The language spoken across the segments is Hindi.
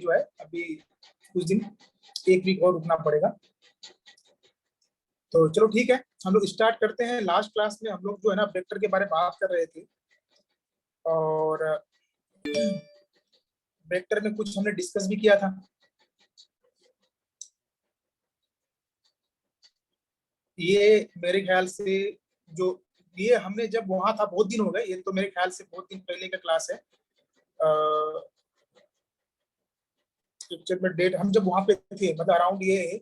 जो है अभी कुछ दिन, एक वीक और रुकना पड़ेगा। तो चलो ठीक है, हम लोग स्टार्ट करते हैं। लास्ट क्लास में हम लोग जो है ना वेक्टर के बारे में बात कर रहे थे, और वेक्टर में कुछ हमने डिस्कस भी किया था। ये मेरे ख्याल से जो ये हमने जब वहां था, बहुत दिन हो गए, ये तो मेरे ख्याल से बहुत दिन पहले का क्लास है। में डेट हम जब वहां पे थे, मतलब अराउंड ये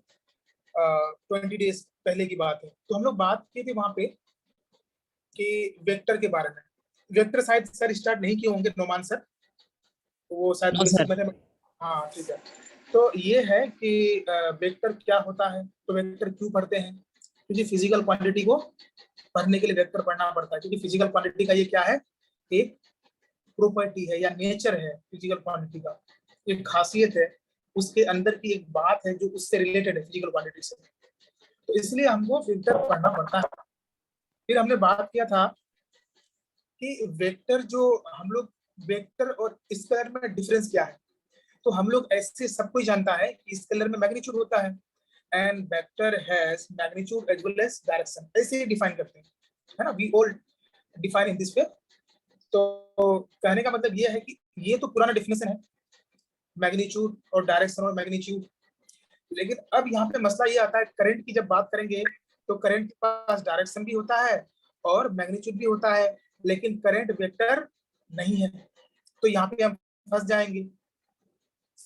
20 डेज पहले की बात है। तो हम लोग बात की थी वहां पे कि वेक्टर के बारे में। वेक्टर शायद सर स्टार्ट नहीं किए होंगे, नोमान सर, वो शायद बेसिक में थे। हाँ ठीक है। तो ये है कि वेक्टर क्या होता है, तो वेक्टर क्यों पढ़ते हैं, क्योंकि फिजिकल क्वांटिटी को पढ़ने के लिए वेक्टर पढ़ना पड़ता है। क्योंकि फिजिकल क्वांटिटी का ये क्या है, एक प्रॉपर्टी है या नेचर है फिजिकल क्वांटिटी का, एक खासियत है, उसके अंदर की एक बात है जो उससे रिलेटेड है फिजिकल क्वांटिटी से। तो इसलिए हमको वेक्टर पढ़ना पड़ता है। फिर हमने बात किया था कि वेक्टर जो हम लोग, वेक्टर और स्केलर में डिफरेंस क्या है। तो हम लोग ऐसे सब कोई जानता है कि स्केलर में मैग्नीट्यूड होता है and vector has magnitude as well as direction, ऐसे ही डिफाइन करते हैं, है ना। We all define in this way. तो कहने का मतलब ये है कि ये तो पुराना डेफिनेशन है, मैग्नीट्यूड और डायरेक्शन और मैग्नीट्यूड। लेकिन अब यहाँ पे मसला ये आता है, करंट की जब बात करेंगे तो करंट के पास डायरेक्शन भी होता है और मैग्नीट्यूड भी होता है, लेकिन करंट वेक्टर नहीं है। तो यहाँ पे हम फंस जाएंगे,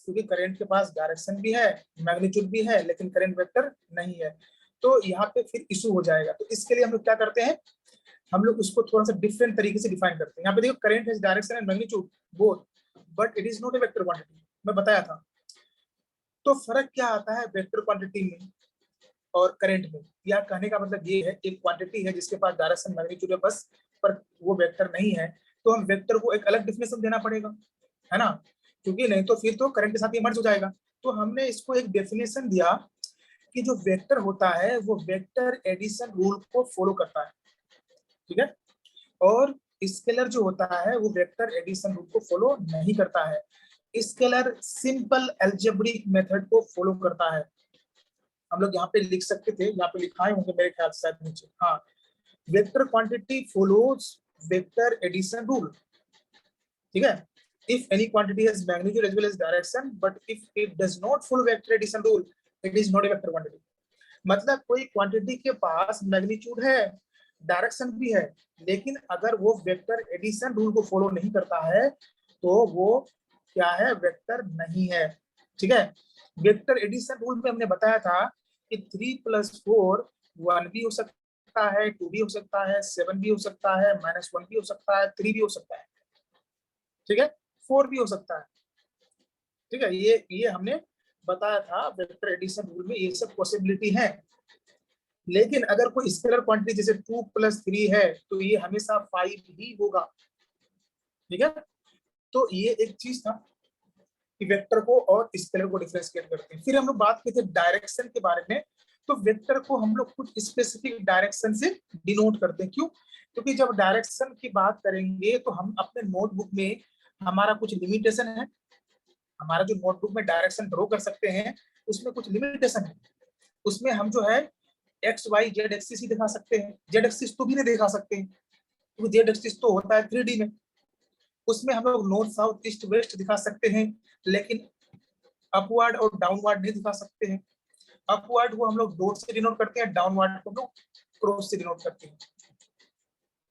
क्योंकि करंट के पास डायरेक्शन भी है, मैग्नीट्यूड भी है, लेकिन करंट वेक्टर नहीं है। तो यहाँ पे फिर इशू हो जाएगा। तो इसके लिए हम लोग क्या करते हैं, हम लोग उसको थोड़ा सा डिफरेंट तरीके से डिफाइन करते हैं। यहाँ पे देखो, current has direction and magnitude both, but it is not a vector quantity, मैं बताया था। तो फर्क क्या आता है वेक्टर क्वांटिटी में और करंट में, या कहने का मतलब ये है, एक क्वांटिटी है जिसके पास डायरेक्शन मैग्नीट्यूड है बस, पर वो वेक्टर नहीं है, तो हम वेक्टर को एक अलग डिफिनेशन देना पड़ेगा, है ना, क्योंकि नहीं तो फिर तो करंट के साथ ये मर्ज हो जाएगा। तो हमने इसको एक डेफिनेशन दिया कि जो वेक्टर होता है वो वेक्टर एडिशन रूल को फॉलो करता है, ठीक है। और स्केलर जो होता है वो वेक्टर एडिशन रूल को फॉलो नहीं करता है। स्केलर सिंपल अलजेब्रिक मेथड को फॉलो करता है। हम लोग यहाँ पे लिख सकते थे, यहाँ पे लिखाए होंगे मेरे ख्याल से नीचे, हाँ, vector quantity follows vector addition rule, ठीक है। If any quantity has magnitude as well as direction, but if it does not follow vector addition rule, it is not a vector quantity. मतलब कोई क्वांटिटी के पास मैग्नीट्यूड है, डायरेक्शन भी है, लेकिन अगर वो वेक्टर एडिशन रूल को फॉलो नहीं करता है तो वो क्या है, वेक्टर नहीं है, ठीक है। वेक्टर एडिशन रूल में हमने बताया था कि 3 + 4 1 भी हो सकता है, 2 भी हो सकता है, 7 भी हो सकता है, -1 भी हो सकता है, 3 भी हो सकता है, ठीक है, 4 भी हो सकता है, ठीक है। ये हमने बताया था, वेक्टर एडिशन रूल में ये सब पॉसिबिलिटी है। लेकिन अगर कोई स्केलर क्वांटिटी जैसे 2 + 3 है तो ये हमेशा 5 ही होगा, ठीक है। तो ये एक चीज था कि वेक्टर को और स्केलर को डिफरेंशिएट करते हैं। फिर हम लोग बात की थी डायरेक्शन के बारे में। तो वेक्टर को हम लोग कुछ स्पेसिफिक डायरेक्शन से डिनोट करते हैं। क्यों? क्योंकि जब डायरेक्शन की बात करेंगे तो हम अपने नोटबुक में, हमारा कुछ लिमिटेशन है, हमारा जो नोटबुक में डायरेक्शन ड्रॉ कर सकते हैं उसमें कुछ लिमिटेशन है। उसमें हम जो है एक्स वाई जेड एक्सिस ही दिखा सकते हैं, जेड एक्सिस तो भी नहीं दिखा सकते हैं, क्योंकि जेड एक्सिस तो होता है 3D में। उसमें हम लोग नॉर्थ साउथ ईस्ट वेस्ट दिखा सकते हैं, लेकिन अपवर्ड और डाउनवर्ड नहीं दिखा सकते हैं। अपवर्ड को हम लोग डॉट से डिनोट करते हैं, डाउनवर्ड को हम लोग क्रॉस से डिनोट करते हैं,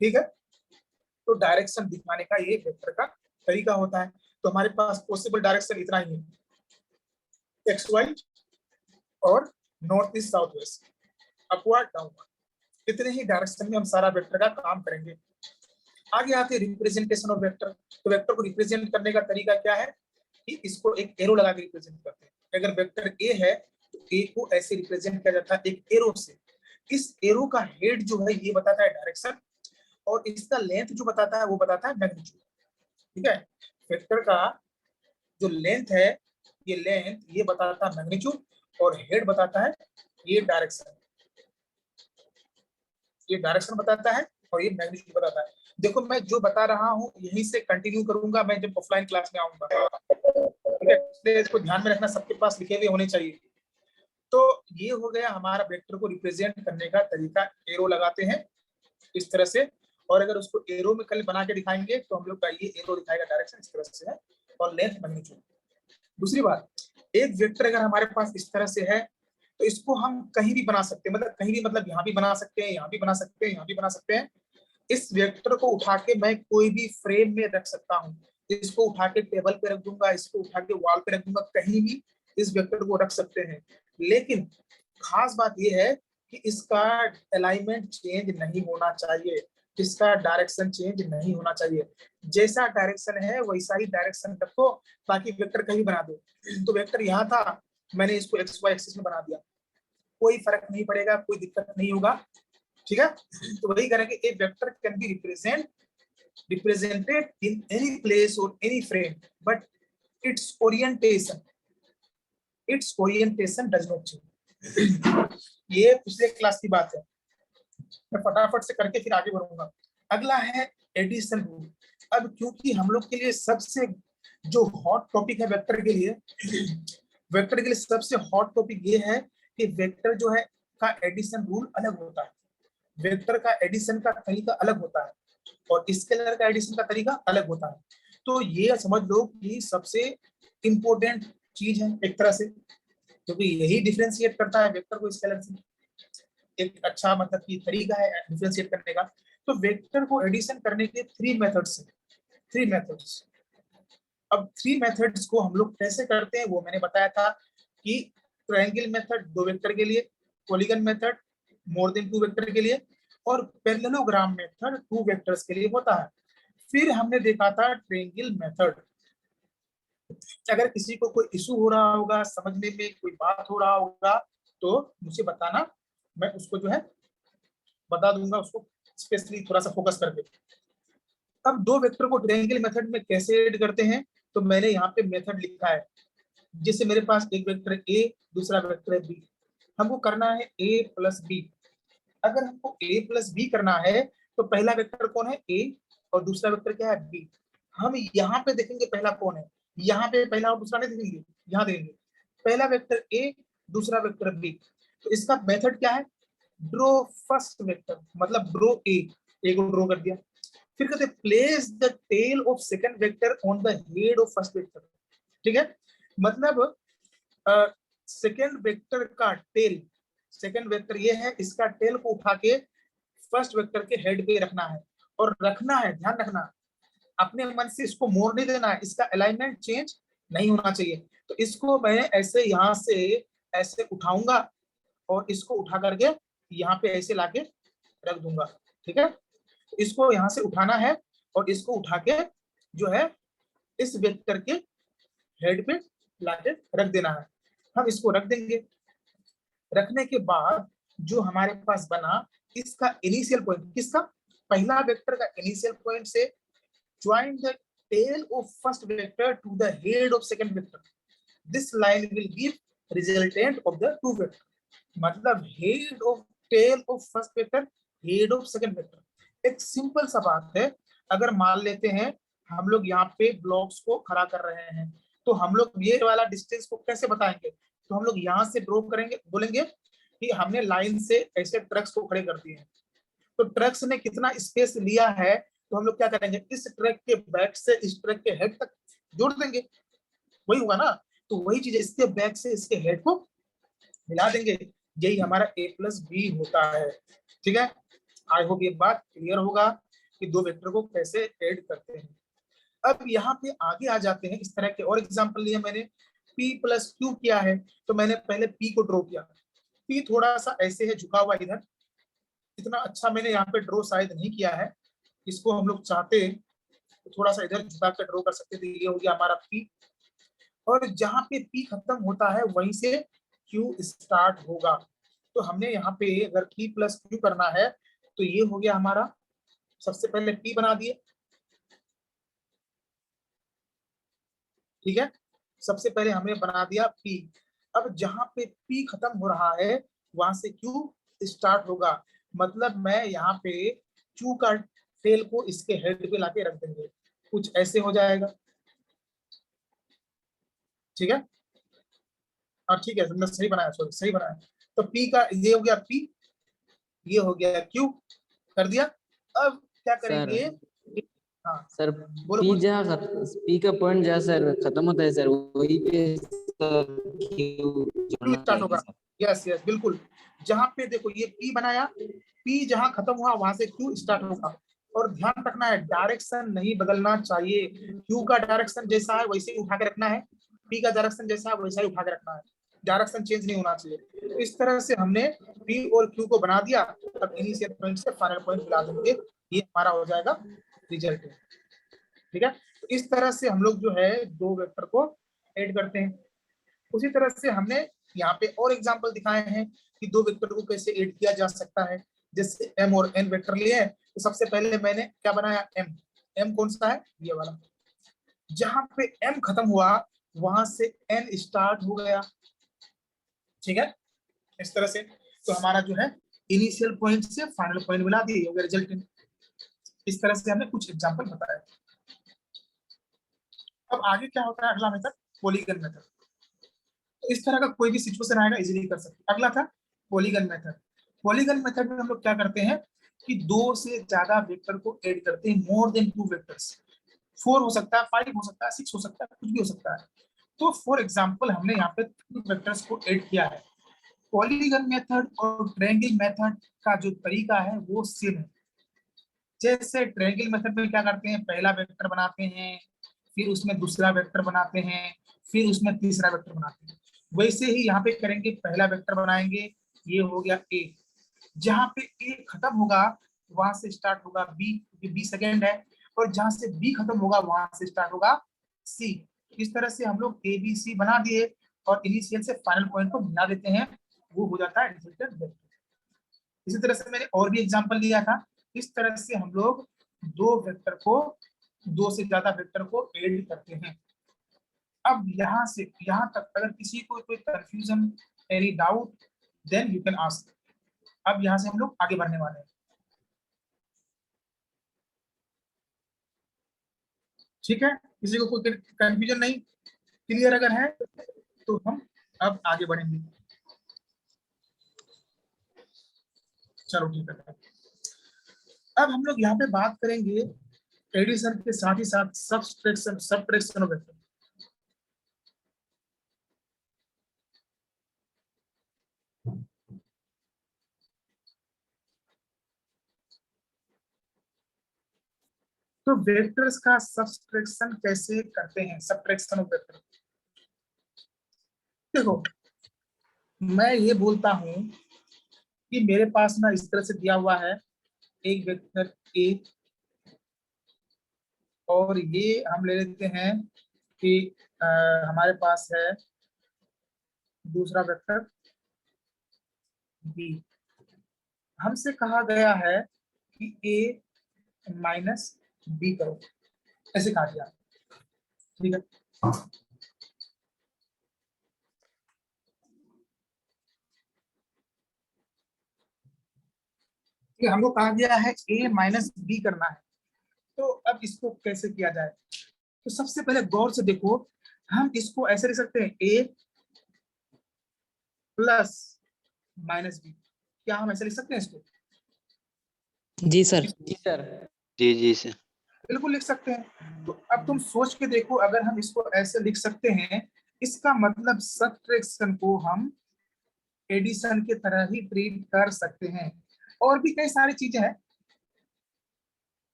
ठीक है। तो डायरेक्शन दिखाने का ये वेक्टर का तरीका होता है। तो हमारे पास पॉसिबल डायरेक्शन इतना ही है, एक्स वाई और north east south west, upward downward, इतने ही डायरेक्शन में हम सारा वेक्टर का काम करेंगे। आगे आते हैं रिप्रेजेंटेशन ऑफ वेक्टर। तो वेक्टर को रिप्रेजेंट करने का तरीका क्या है कि इसको एक एरो लगा के रिप्रेजेंट करते हैं। अगर वेक्टर ए है तो ए को ऐसे रिप्रेजेंट किया जाता है एक एरो से। इस एरो का हेड जो है ये बताता है डायरेक्शन, और इसका लेंथ जो बताता है वो बताता है मैग्नीट्यूड, ठीक है। वेक्टर का जो लेंथ है, ये लेंथ ये बताता है मैग्नीट्यूड, और हेड बताता है ये डायरेक्शन, ये डायरेक्शन बताता है और ये मैग्नीट्यूड बताता है। देखो मैं जो बता रहा हूँ यहीं से कंटिन्यू करूंगा मैं जब ऑफलाइन क्लास में आऊंगा, ठीक है, इसलिए इसको ध्यान में रखना, सबके पास लिखे हुए होने चाहिए। तो ये हो गया हमारा वेक्टर को रिप्रेजेंट करने का तरीका। एरो लगाते हैं इस तरह से, और अगर उसको एरो में कल बना के दिखाएंगे तो हम लोग का ये एरो दिखाएगा डायरेक्शन इस तरह से है, और लेंथ मैग्नीट्यूड। दूसरी बात, एक वेक्टर अगर हमारे पास इस तरह से है तो इसको हम कहीं भी बना सकते हैं, मतलब कहीं भी, मतलब यहाँ भी बना सकते हैं, यहाँ भी बना सकते हैं, यहाँ भी बना सकते हैं। इस वेक्टर को उठा के मैं कोई भी फ्रेम में रख सकता हूँ, इसको उठा के टेबल पे रख दूंगा, इसको उठा के वॉल पे रख दूंगा, कहीं भी इस वेक्टर को रख सकते हैं। लेकिन खास बात यह है कि इसका अलाइनमेंट चेंज नहीं होना चाहिए, इसका डायरेक्शन चेंज नहीं होना चाहिए। जैसा डायरेक्शन है वैसा ही डायरेक्शन रखो, ताकि वेक्टर कहीं बना दो। तो वेक्टर यहाँ था, मैंने इसको एक्स वाई एक्सिस में बना दिया, कोई फर्क नहीं पड़ेगा, कोई दिक्कत नहीं होगा, ठीक है। तो वही करेंगे, a vector can be represented in any place or any frame, but its orientation does not change। ये पिछले क्लास की बात है, मैं फटाफट से करके फिर आगे बढ़ूंगा। अगला है एडिशन रूल। अब क्योंकि हम लोग के लिए सबसे जो हॉट टॉपिक है वेक्टर के लिए सबसे हॉट टॉपिक ये है कि वेक्टर जो है का एडिशन रूल अलग होता है, वेक्टर का एडिशन का तरीका अलग होता है, और स्केलर का एडिशन का तरीका अलग होता है। तो ये समझ लो कि सबसे इंपॉर्टेंट चीज है एक तरह से, क्योंकि यही डिफरेंशिएट करता है वेक्टर को स्केलर से। एक अच्छा मतलब कि तरीका है डिफरेंशिएट करने का। तो वेक्टर को एडिशन करने के थ्री मेथड्स। अब थ्री मेथड्स को हम लोग कैसे करते हैं वो मैंने बताया था कि ट्रायंगल मेथड दो वेक्टर के लिए, polygon method more than two vector के लिए, और पैरेललोग्राम मेथड टू वेक्टर्स के लिए होता है। फिर हमने देखा था ट्रायंगल मेथड। अगर किसी को कोई इशू हो रहा होगा, समझने में कोई बात हो रहा होगा तो मुझे बताना, मैं उसको जो है बता दूंगा, उसको स्पेशली थोड़ा सा फोकस करके। अब दो वेक्टर को ट्रायंगल मेथड में कैसे ऐड करते हैं, तो मैंने यहाँ पे मेथड लिखा है। जैसे मेरे पास एक वेक्टर ए, दूसरा वेक्टर है बी, हमको करना है ए प्लस बी। अगर हमको ए प्लस बी करना है तो पहला वेक्टर कौन है, ए, और दूसरा वेक्टर क्या है, बी। हम यहाँ पे देखेंगे पहला कौन है, यहाँ पे पहला और दूसरा नहीं देखेंगे, यहाँ देखेंगे पहला वेक्टर ए, दूसरा वेक्टर बी। तो इसका मेथड क्या है, ड्रॉ फर्स्ट वेक्टर, मतलब ड्रॉ ए को ड्रॉ कर दिया। फिर कहते हैं place the tail of second vector on the head of first vector, ठीक है। मतलब सेकंड वेक्टर का टेल, सेकंड वेक्टर ये है, इसका टेल को उठा के फर्स्ट वेक्टर के हेड पे रखना है, और रखना है, ध्यान रखना, अपने मन से इसको मोड़ नहीं देना है, इसका अलाइनमेंट चेंज नहीं होना चाहिए। तो इसको मैं ऐसे यहाँ से ऐसे उठाऊंगा, और इसको उठा करके यहाँ पे ऐसे लाके रख दूंगा, ठीक है। इसको यहाँ से उठाना है और इसको उठा के जो है इस वेक्टर के हेड पे लाके रख देना है। हम इसको रख देंगे, रखने के बाद जो हमारे पास बना, इसका इनिशियल पॉइंट, किसका, पहला वेक्टर का इनिशियल पॉइंट से join the tail of first vector to the head of second vector, this line will give resultant of the two vector. मतलब head of tail of first vector, head of second vector. एक सिंपल सा बात है, अगर मान लेते हैं हम लोग यहाँ पे ब्लॉक्स को खड़ा कर रहे हैं, तो हम लोग ये वाला डिस्टेंस को कैसे बताएंगे, तो हम लोग यहाँ से ड्रॉ करेंगे, बोलेंगे कि हमने लाइन से ऐसे ट्रक्स को खड़े कर दिए हैं, तो ट्रक्स ने कितना स्पेस लिया है, तो हम लोग क्या करेंगे, इस ट्रक के बैक से इस ट्रक के हेड तक जोड़ देंगे, वही होगा ना। तो वही चीज, इसके बैक से इसके हेड को मिला देंगे, यही हमारा ए प्लस बी होता है, ठीक है। आई होप ये बात क्लियर होगा कि दो वेक्टर को कैसे ऐड करते हैं। अब यहाँ पे आगे आ जाते हैं, इस तरह के और एग्जांपल लिए मैंने, P प्लस क्यू किया है, तो मैंने पहले P को ड्रॉ किया, P थोड़ा सा ऐसे है झुका हुआ इधर, इतना अच्छा मैंने यहाँ पे ड्रॉ शायद नहीं किया है, इसको हम लोग चाहते तो थोड़ा सा इधर झुका कर ड्रॉ कर सकते थे। ये हो गया हमारा P, और जहाँ पे P खत्म होता है वहीं से Q स्टार्ट होगा। तो हमने यहाँ पे अगर P प्लस क्यू करना है तो ये हो गया हमारा, सबसे पहले P बना दिए, ठीक है, सबसे पहले हमने बना दिया P। अब जहां पे P खत्म हो रहा है वहां से Q स्टार्ट होगा, मतलब मैं यहाँ पे Q का टेल को इसके हेड पे लाके रख देंगे, कुछ ऐसे हो जाएगा। ठीक है, और ठीक है, तुमने सही बनाया, सॉरी सही बनाया। तो पी का ये हो गया पी, ये हो गया क्यू, कर दिया। अब क्या सर करेंगे? हाँ सर बोलो पी बोलो। जहाँ पी का पॉइंट जहाँ सर खत्म होता है सर, वही पे सर क्यू क्यू जोड़ना स्टार्ट चाहिए होगा। सर। यस यस बिल्कुल, जहां पे देखो ये पी बनाया, पी जहां खत्म हुआ वहां से क्यू स्टार्ट होगा। और ध्यान रखना है, डायरेक्शन नहीं बदलना चाहिए। क्यू का डायरेक्शन जैसा है वैसे ही उठा के रखना है, पी का डायरेक्शन जैसा है वैसा ही उठा के रखना है, डायरेक्शन चेंज नहीं होना चाहिए। तो इस तरह से हमने पी और क्यू को बना दिया। अब इनिशियल पॉइंट से फाइनल पॉइंट मिला देंगे, ये हमारा हो जाएगा रिजल्ट। ठीक है, तो इस तरह से हम लोग जो है दो वेक्टर को ऐड करते हैं। उसी तरह से हमने यहाँ पे और एग्जांपल दिखाए हैं कि दो वेक्टर को कैसे ऐड किया जा सकता है। जैसे m और n वेक्टर लिए हैं, तो सबसे पहले मैंने क्या बनाया, m कौन सा है, ये वाला। जहां पे m खत्म हुआ वहां से n स्टार्ट हो गया। ठीक है, इस तरह से तो हमारा जो है इनिशियल पॉइंट से फाइनल पॉइंट मिला दिए, हो गया रिजल्ट। इस तरह से हमने कुछ एग्जांपल बताया। अब आगे क्या होता है, अगला मेथड पॉलीगन मेथड। तो इस तरह का कोई भी सिचुएशन आएगा इजीली कर सकते। अगला था पॉलीगन मेथड। पॉलीगन मेथड में हम लोग क्या करते हैं कि दो से ज्यादा वेक्टर को ऐड करते हैं, मोर देन टू वेक्टर्स। 4 हो सकता है, 5 हो सकता है, 6 हो सकता है, कुछ भी हो सकता है। तो फॉर एग्जाम्पल हमने यहाँ पे 3 वेक्टर्स को ऐड किया है। पॉलीगन मेथड और ट्रायंगल मेथड का जो तरीका है वो सेम है। जैसे ट्रायंगल मेथड में क्या करते हैं, पहला वेक्टर बनाते हैं, फिर उसमें दूसरा वेक्टर बनाते हैं, फिर उसमें तीसरा वेक्टर बनाते हैं। वैसे ही यहाँ पे करेंगे, पहला वेक्टर बनाएंगे, ये हो गया ए। जहां पे ए खत्म होगा वहां से स्टार्ट होगा बी, क्योंकि बी सेकेंड है। और जहां से बी खत्म होगा वहां से स्टार्ट होगा सी। इस तरह से हम लोग ए बी सी बना दिए और इनिशियल से फाइनल पॉइंट को मिला देते हैं, वो हो जाता है रिजल्टेंट वेक्टर। इसी तरह से मैंने और भी एग्जांपल लिया था। इस तरह से हम लोग दो से ज्यादा वेक्टर को ऐड करते हैं। अब यहाँ से यहाँ तक अगर किसी को कोई confusion, any doubt, then you can ask. अब यहाँ से हम लोग आगे बढ़ने वाले हैं। ठीक है, किसी को कोई कंफ्यूजन नहीं, क्लियर अगर है तो हम अब आगे बढ़ेंगे। चलो ठीक है, अब हम लोग यहाँ पे बात करेंगे एडिशन के साथ ही साथ सबट्रैक्शन ऑफ वेक्टर। तो वेक्टर्स का सबट्रैक्शन कैसे करते हैं, सबट्रैक्शन ऑफ वेक्टर। देखो, मैं ये बोलता हूं कि मेरे पास ना इस तरह से दिया हुआ है एक वेक्टर ए, और ये हम ले लेते हैं कि हमारे पास है दूसरा वेक्टर बी। हमसे कहा गया है कि ए माइनस बी करो, ऐसे कहा गया। ठीक है, कि हमको कहा गया है ए माइनस बी करना है। तो अब इसको कैसे किया जाए, तो सबसे पहले गौर से देखो, हम इसको ऐसे लिख सकते हैं ए प्लस माइनस बी। क्या हम ऐसे लिख सकते हैं इसको? जी सर। जी सर। जी जी सर। बिल्कुल लिख सकते हैं। तो अब तुम सोच के देखो, अगर हम इसको ऐसे लिख सकते हैं, इसका मतलब सबट्रैक्शन को हम एडिशन की तरह ही ट्रीट कर सकते हैं। और भी कई सारी चीजें हैं।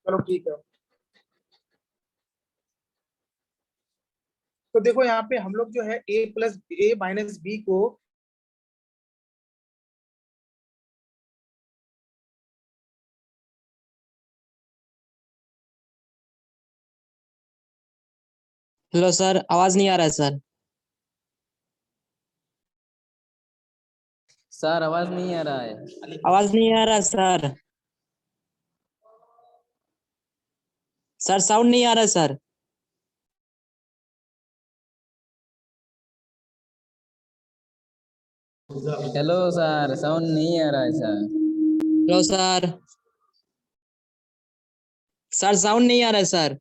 चलो ठीक है, तो देखो यहाँ पे हम लोग जो है ए प्लस ए माइनस बी को हेलो सर, आवाज नहीं आ रहा है सर। सर आवाज नहीं आ रहा है। आवाज नहीं आ रहा सर। सर साउंड नहीं आ रहा सर। हेलो सर, साउंड नहीं आ रहा है sir. Hello sir. Sir sound नहीं आ रहा है सर।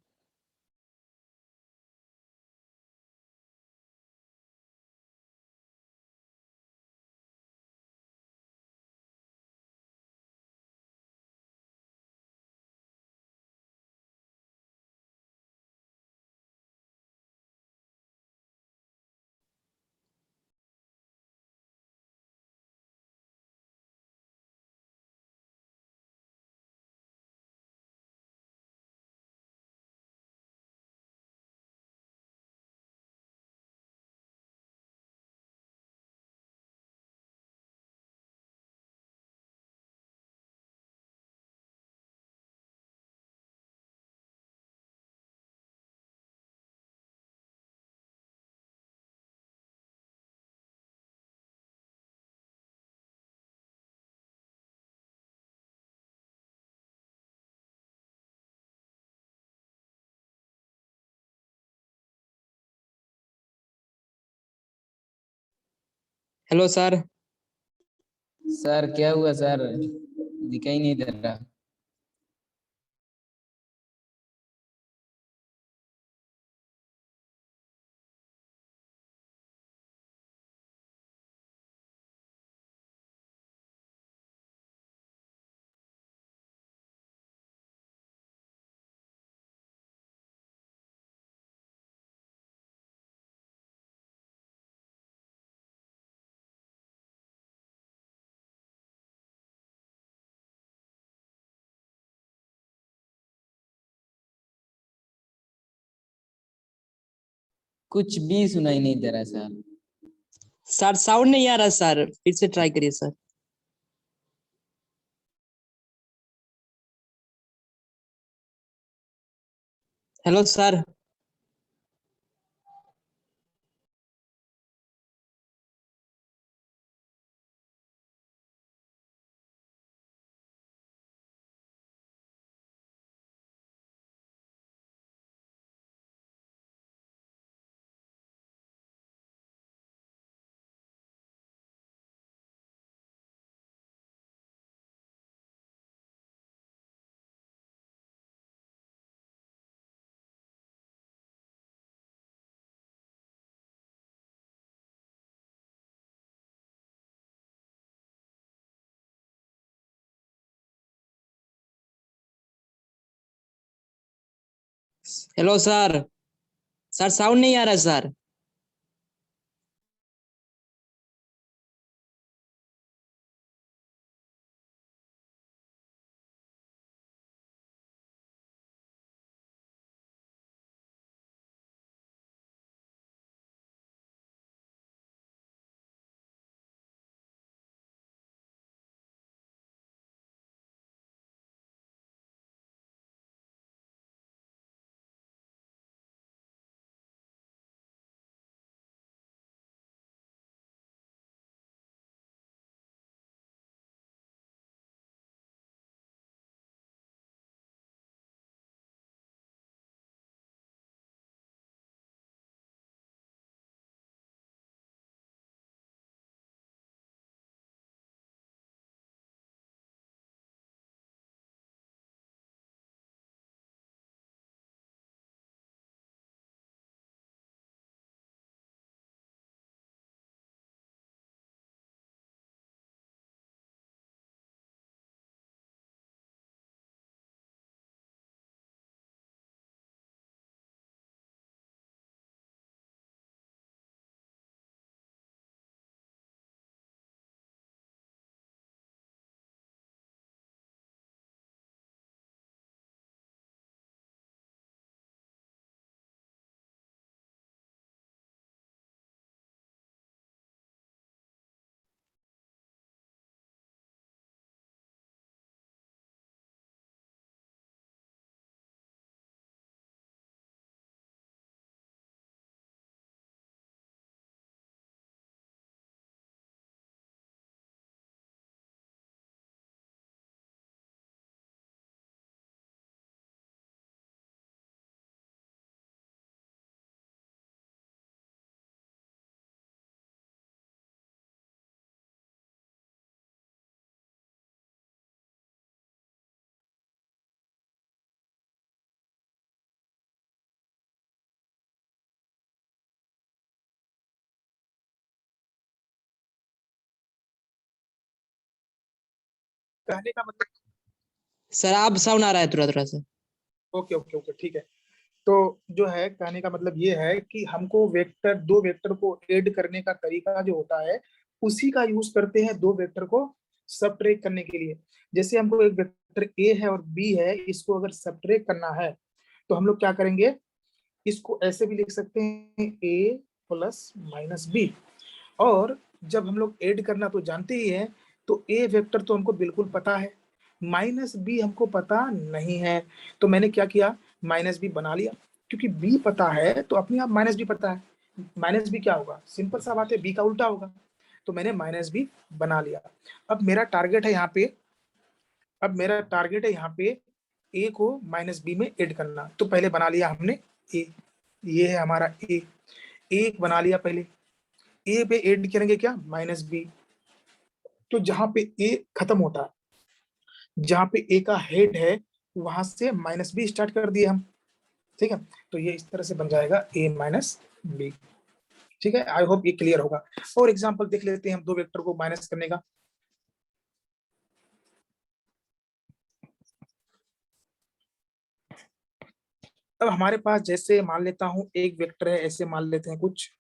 Hello sir. सर क्या हुआ सर, दिखाई नहीं दे रहा। कुछ भी सुनाई नहीं दे रहा सर। सर साउंड नहीं आ रहा सर, फिर से ट्राई करिए sir. Hello sir. Hello sir. Sir sound नहीं आ रहा सर। कहने का मतलब, सर आप साउंड आ रहा है थोड़ा थोड़ा सा। ओके ओके ओके ठीक है। तो जो है कहने का मतलब ये है कि हमको वेक्टर, दो वेक्टर को ऐड करने का तरीका जो होता है उसी का यूज करते हैं दो वेक्टर को सबट्रैक्ट करने के लिए। जैसे हमको एक वेक्टर ए है और बी है, इसको अगर सबट्रैक्ट करना है तो हम लोग क्या करेंगे, इसको ऐसे भी लिख सकते हैं ए प्लस माइनस बी। और जब हम लोग ऐड करना तो जानते ही हैं, तो ए वेक्टर तो हमको बिल्कुल पता है, माइनस बी हमको पता नहीं है। तो मैंने क्या किया, माइनस बी बना लिया, क्योंकि बी पता है तो अपने आप माइनस बी पता है। माइनस बी क्या होगा, सिंपल सा बात है, बी का उल्टा होगा। तो मैंने माइनस बी बना लिया। अब मेरा टारगेट है यहाँ पे, ए को माइनस बी में ऐड करना। तो पहले बना लिया हमने ए, ये है हमारा ए बना लिया पहले। ए पे ऐड करेंगे क्या, माइनस बी। तो जहां पे ए खत्म होता है, जहां पे ए का हेड है, वहां से माइनस बी स्टार्ट कर दिए हम। ठीक है, तो ये इस तरह से बन जाएगा ए माइनस बी। ठीक है, आई होप ये क्लियर होगा। और एग्जांपल देख लेते हैं हम दो वेक्टर को माइनस करने का। अब हमारे पास जैसे मान लेता हूं एक वेक्टर है, ऐसे मान लेते हैं कुछ,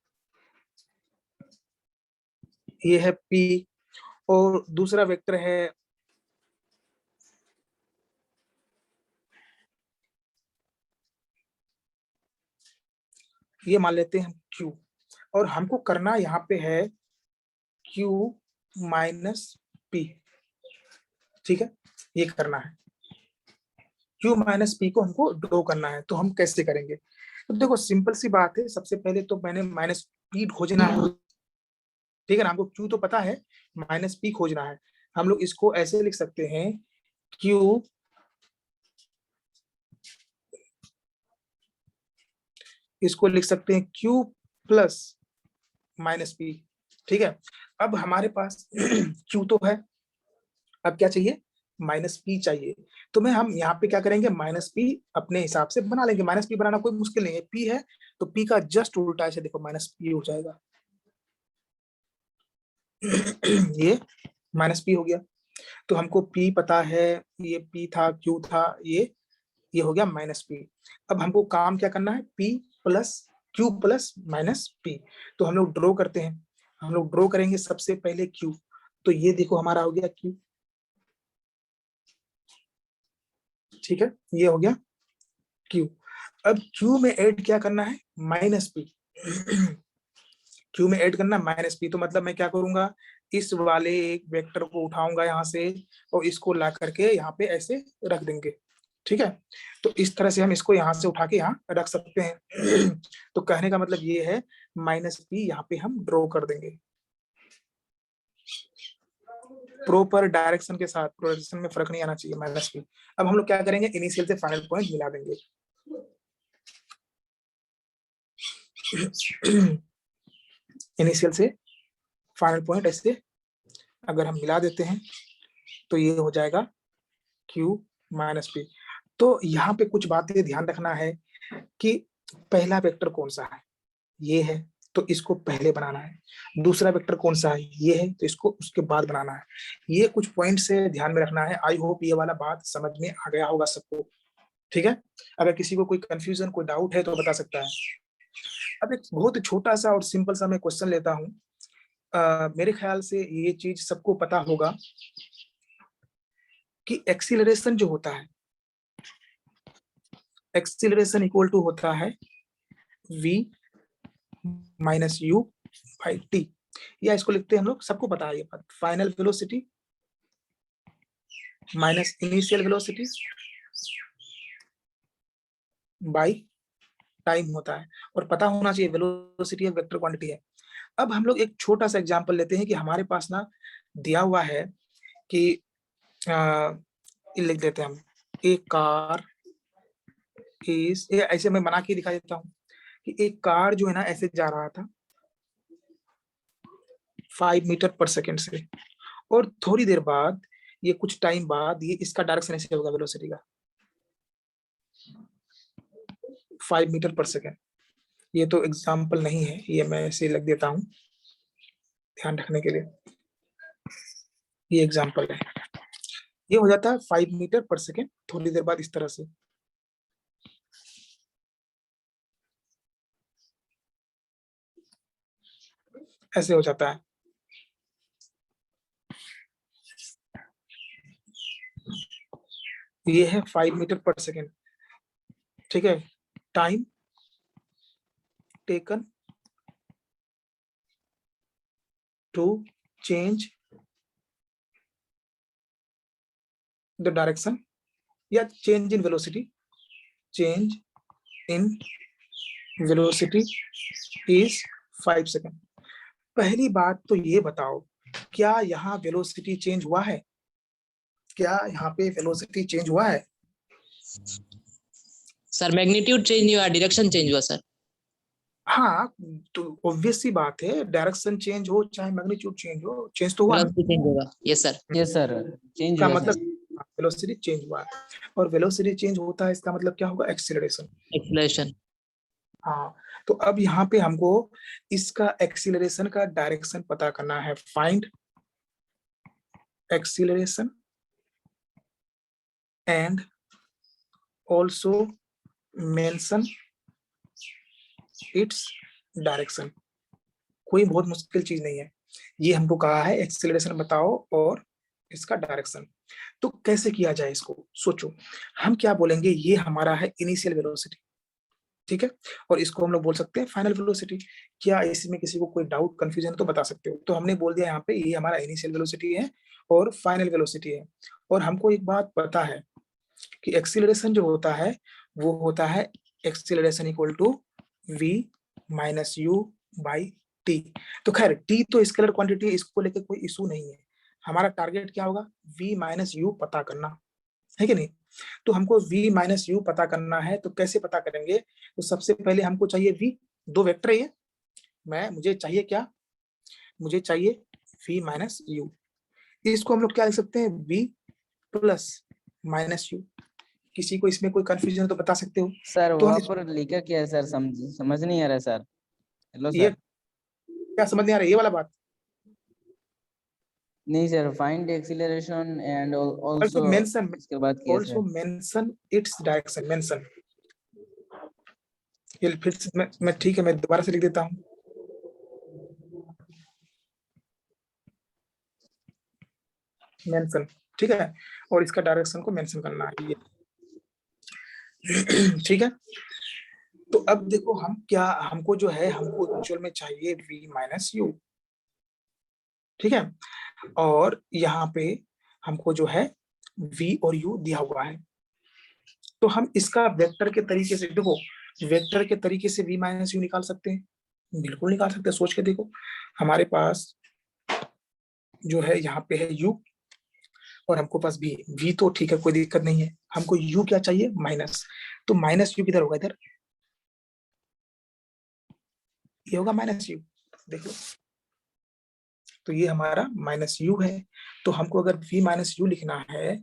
ये है पी, और दूसरा वेक्टर है ये मान लेते हैं Q। और हमको करना यहाँ पे है Q माइनस P। ठीक है, ये करना है, Q माइनस P को हमको ड्रॉ करना है। तो हम कैसे करेंगे, तो देखो सिंपल सी बात है, सबसे पहले तो मैंने माइनस P खोजना है। ठीक है ना, हमको Q तो पता है, माइनस P खोजना है। हम लोग इसको ऐसे लिख सकते हैं, Q इसको लिख सकते हैं Q प्लस माइनस P। ठीक है, अब हमारे पास Q तो है, अब क्या चाहिए, माइनस P चाहिए। तो मैं हम यहाँ पे क्या करेंगे, माइनस P अपने हिसाब से बना लेंगे। माइनस P बनाना कोई मुश्किल नहीं है, P है तो P का जस्ट उल्टा है, देखो माइनस P हो जाएगा। ये माइनस P हो गया। तो हमको P पता है, ये P था, Q था, ये हो गया माइनस P। अब हमको काम क्या करना है, P plus Q plus minus P। तो हम लोग ड्रॉ करते हैं, हम लोग ड्रॉ करेंगे सबसे पहले Q। तो ये देखो हमारा हो गया Q। ठीक है, ये हो गया Q। अब Q में ऐड क्या करना है, माइनस P। Q में ऐड करना माइनस P, तो मतलब मैं क्या करूंगा, इस वाले एक वेक्टर को उठाऊंगा यहाँ से और इसको ला करके यहाँ पे ऐसे रख देंगे। ठीक है, तो इस तरह से हम इसको यहाँ से उठा के यहाँ रख सकते हैं। तो कहने का मतलब ये है, माइनस P यहाँ पे हम ड्रॉ कर देंगे प्रॉपर डायरेक्शन के साथ, प्रोजेक्शन में फर्क नहीं आना चाहिए, माइनस P। अब हम लोग क्या करेंगे, इनिशियल से फाइनल पॉइंट मिला देंगे। इनिशियल से फाइनल पॉइंट ऐसे अगर हम मिला देते हैं तो ये हो जाएगा Q माइनस P। तो यहाँ पे कुछ बातें ध्यान रखना है कि पहला वेक्टर कौन सा है, ये है, तो इसको पहले बनाना है। दूसरा वेक्टर कौन सा है, ये है, तो इसको उसके बाद बनाना है। ये कुछ पॉइंट से ध्यान में रखना है। आई होप ये वाला बात समझ में आ गया होगा सबको। ठीक है, अगर किसी को कोई कंफ्यूजन, कोई डाउट है तो बता सकता है। अब एक बहुत छोटा सा और सिंपल सा मैं क्वेश्चन लेता हूँ। मेरे ख्याल से ये चीज सबको पता होगा कि एक्सीलरेशन जो होता है, एक्सीलरेशन इक्वल टू होता है v minus u by T, या इसको लिखते हैं हम लोग, सबको पता है ये बात, final velocity minus initial velocity by time होता है। और पता होना चाहिए वेलोसिटी एक वेक्टर क्वांटिटी है। अब हम लोग एक छोटा सा एग्जांपल लेते हैं कि हमारे पास ना दिया हुआ है कि लिख देते हैं हम, एक कार इस, ऐसे मैं बना के दिखा देता हूँ कि एक कार जो है ना ऐसे जा रहा था 5 मीटर पर सेकेंड से, और थोड़ी देर बाद, ये कुछ टाइम बाद, ये इसका डायरेक्शन ऐसे होगा वेलोसिटी का 5 मीटर पर सेकेंड। ये तो एग्जाम्पल नहीं है, ये मैं ऐसे लग देता हूँ ध्यान रखने के लिए, ये एग्जाम्पल है। ये हो जाता है 5 मीटर पर सेकेंड। थोड़ी देर बाद इस तरह से ऐसे हो जाता है। ये है 5 मीटर पर सेकेंड, ठीक है। Time taken to change the direction या change in velocity, change in velocity is 5 second. पहली बात तो ये बताओ, क्या यहाँ वेलोसिटी चेंज हुआ है? क्या यहाँ पे वेलोसिटी चेंज हुआ है? सर मैग्नीट्यूड चेंज नहीं हुआ, डायरेक्शन चेंज हुआ सर। हाँ, तो ऑब्वियस सी बात है, डायरेक्शन चेंज हो चाहे मैग्नीट्यूड चेंज हो, चेंज तो हुआ ना। वेलोसिटी चेंज होगा, yes sir. Yes sir, change का हुआ मतलब सर। वेलोसिटी चेंज हुआ है, और वेलोसिटी चेंज होता है इसका मतलब क्या होगा? एक्सीलरेशन। एक्सेलरेशन। हाँ, तो अब यहाँ पे हमको इसका एक्सीलरेशन का डायरेक्शन पता करना है। Find acceleration and also mention its direction. कोई बहुत मुश्किल चीज नहीं है, ये हमको कहा है एक्सीलरेशन बताओ और इसका डायरेक्शन। तो कैसे किया जाए इसको? सोचो, हम क्या बोलेंगे, ये हमारा है इनिशियल वेलोसिटी, ठीक है, और इसको हम लोग बोल सकते हैं फाइनल वेलोसिटी। क्या इसमें किसी को कोई डाउट कंफ्यूजन है तो बता सकते हो? तो हमने बोल दिया यहाँ पे ये हमारा इनिशियल वेलोसिटी है और फाइनल वेलोसिटी है। और हमको एक बात पता है कि एक्सीलरेशन जो होता है वो होता है acceleration equal to v minus u by t. तो खैर टी तो स्केलर क्वांटिटी है, इसको लेकर कोई इशू नहीं है। हमारा टारगेट क्या होगा? v माइनस यू पता करना है कि नहीं? तो हमको v माइनस यू पता करना है, तो कैसे पता करेंगे? तो सबसे पहले हमको चाहिए v, दो वेक्टर है ये, मुझे चाहिए क्या? मुझे चाहिए v माइनस यू। इसको हम लोग क्या लिख सकते हैं? v plus minus you. किसी को इसमें कोई कंफ्यूजन है तो बता सकते हो? सर तो वहाँ हम पर लिखा क्या है सर? समझ नहीं आ रहा सर। हेलो ये सर। क्या समझ नहीं आ रहा है ये वाला बात? नहीं sir, find acceleration and also also, mention, इसके बाद क्या also sir? Mention its direction. Mention, ये फिर से मैं ठीक है, मैं दोबारा से लिख देता हूँ। मेंशन, ठीक है, और इसका डायरेक्शन को मेंशन करना है ये ठीक है। तो अब देखो हम क्या, हमको जो है हमको एक्चुअल में चाहिए v माइनस यू, ठीक है, और यहाँ पे हमको जो है v और u दिया हुआ है। तो हम इसका वेक्टर के तरीके से देखो, वेक्टर के तरीके से v माइनस यू निकाल सकते हैं, बिल्कुल निकाल सकते हैं। सोच के देखो, हमारे पास जो है यहाँ पे है u और हमको पास v तो ठीक है, कोई दिक्कत नहीं है। हमको u क्या चाहिए? माइनस। तो माइनस यू किधर होगा? इधर, ये होगा माइनस यू, देखो। तो ये हमारा माइनस यू है। तो हमको अगर v माइनस यू लिखना है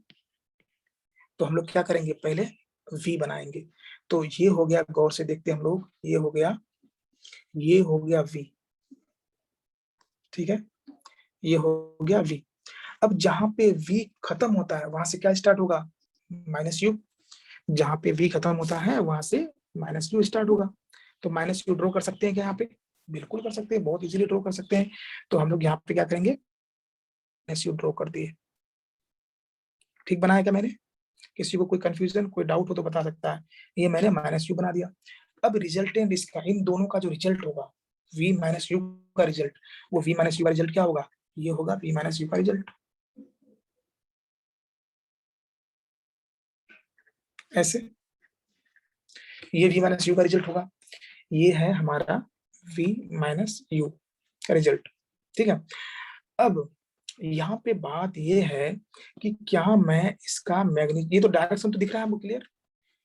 तो हम लोग क्या करेंगे? पहले v बनाएंगे। तो ये हो गया, गौर से देखते हैं हम लोग, ये हो गया, ये हो गया v, ठीक है, ये हो गया v। अब जहां पे v खत्म होता है वहां से क्या स्टार्ट होगा? Minus you. जहां पे v खत्म होता है वहां से माइनस यू स्टार्ट होगा। तो माइनस यू ड्रॉ कर सकते हैं क्या यहाँ पे? बिल्कुल कर सकते हैं, बहुत इजीली ड्रॉ कर सकते हैं। तो हम लोग यहाँ पे क्या करेंगे? माइनस यू ड्रॉ कर दिए। ठीक बनाया क्या मैंने? किसी को कोई कंफ्यूजन, कोई डाउट हो तो बता सकता है। ये मैंने माइनस यू बना दिया। अब रिजल्टेंट इसका, इन दोनों का जो रिजल्ट होगा, v माइनस यू का रिजल्ट, वो v माइनस यू का रिजल्ट क्या होगा? ये होगा v माइनस यू का रिजल्ट। ऐसे ये v माइनस यू का रिजल्ट होगा। ये है हमारा v माइनस यू का रिजल्ट, ठीक है। अब यहाँ पे बात ये है कि क्या मैं इसका मैग्नीट्यूड, ये तो डायरेक्शन तो दिख रहा है हमको क्लियर,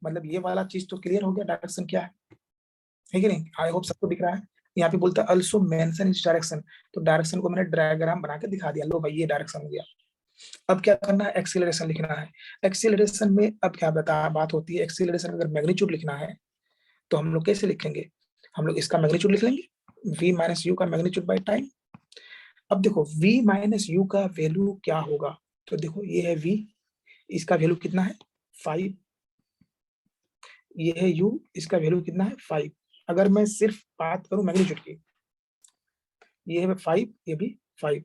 मतलब ये वाला चीज तो क्लियर हो गया डायरेक्शन क्या है कि नहीं? आई होप सबको दिख रहा है। यहाँ पे बोलता है अल्सो मेंशन इस डायरेक्शन, तो डायरेक्शन को मैंने डायग्राम बना के दिखा दिया, लो भाई ये डायरेक्शन हो गया। अब क्या करना है? एक्सीलरेशन लिखना है। एक्सीलरेशन में अब क्या बता बात होती है, एक्सीलरेशन अगर मैग्नीट्यूड लिखना है तो हम लोग कैसे लिखेंगे? हम लोग इसका मैग्नीट्यूड लिख लेंगे, v माइनस यू का मैग्नीट्यूड बाई टाइम। अब देखो v माइनस यू का वैल्यू क्या होगा? तो देखो ये है v, इसका वैल्यू कितना है 5, ये है u, इसका वैल्यू कितना है 5। अगर मैं सिर्फ बात करूं मैग्नीट्यूड की, ये है 5, ये भी 5,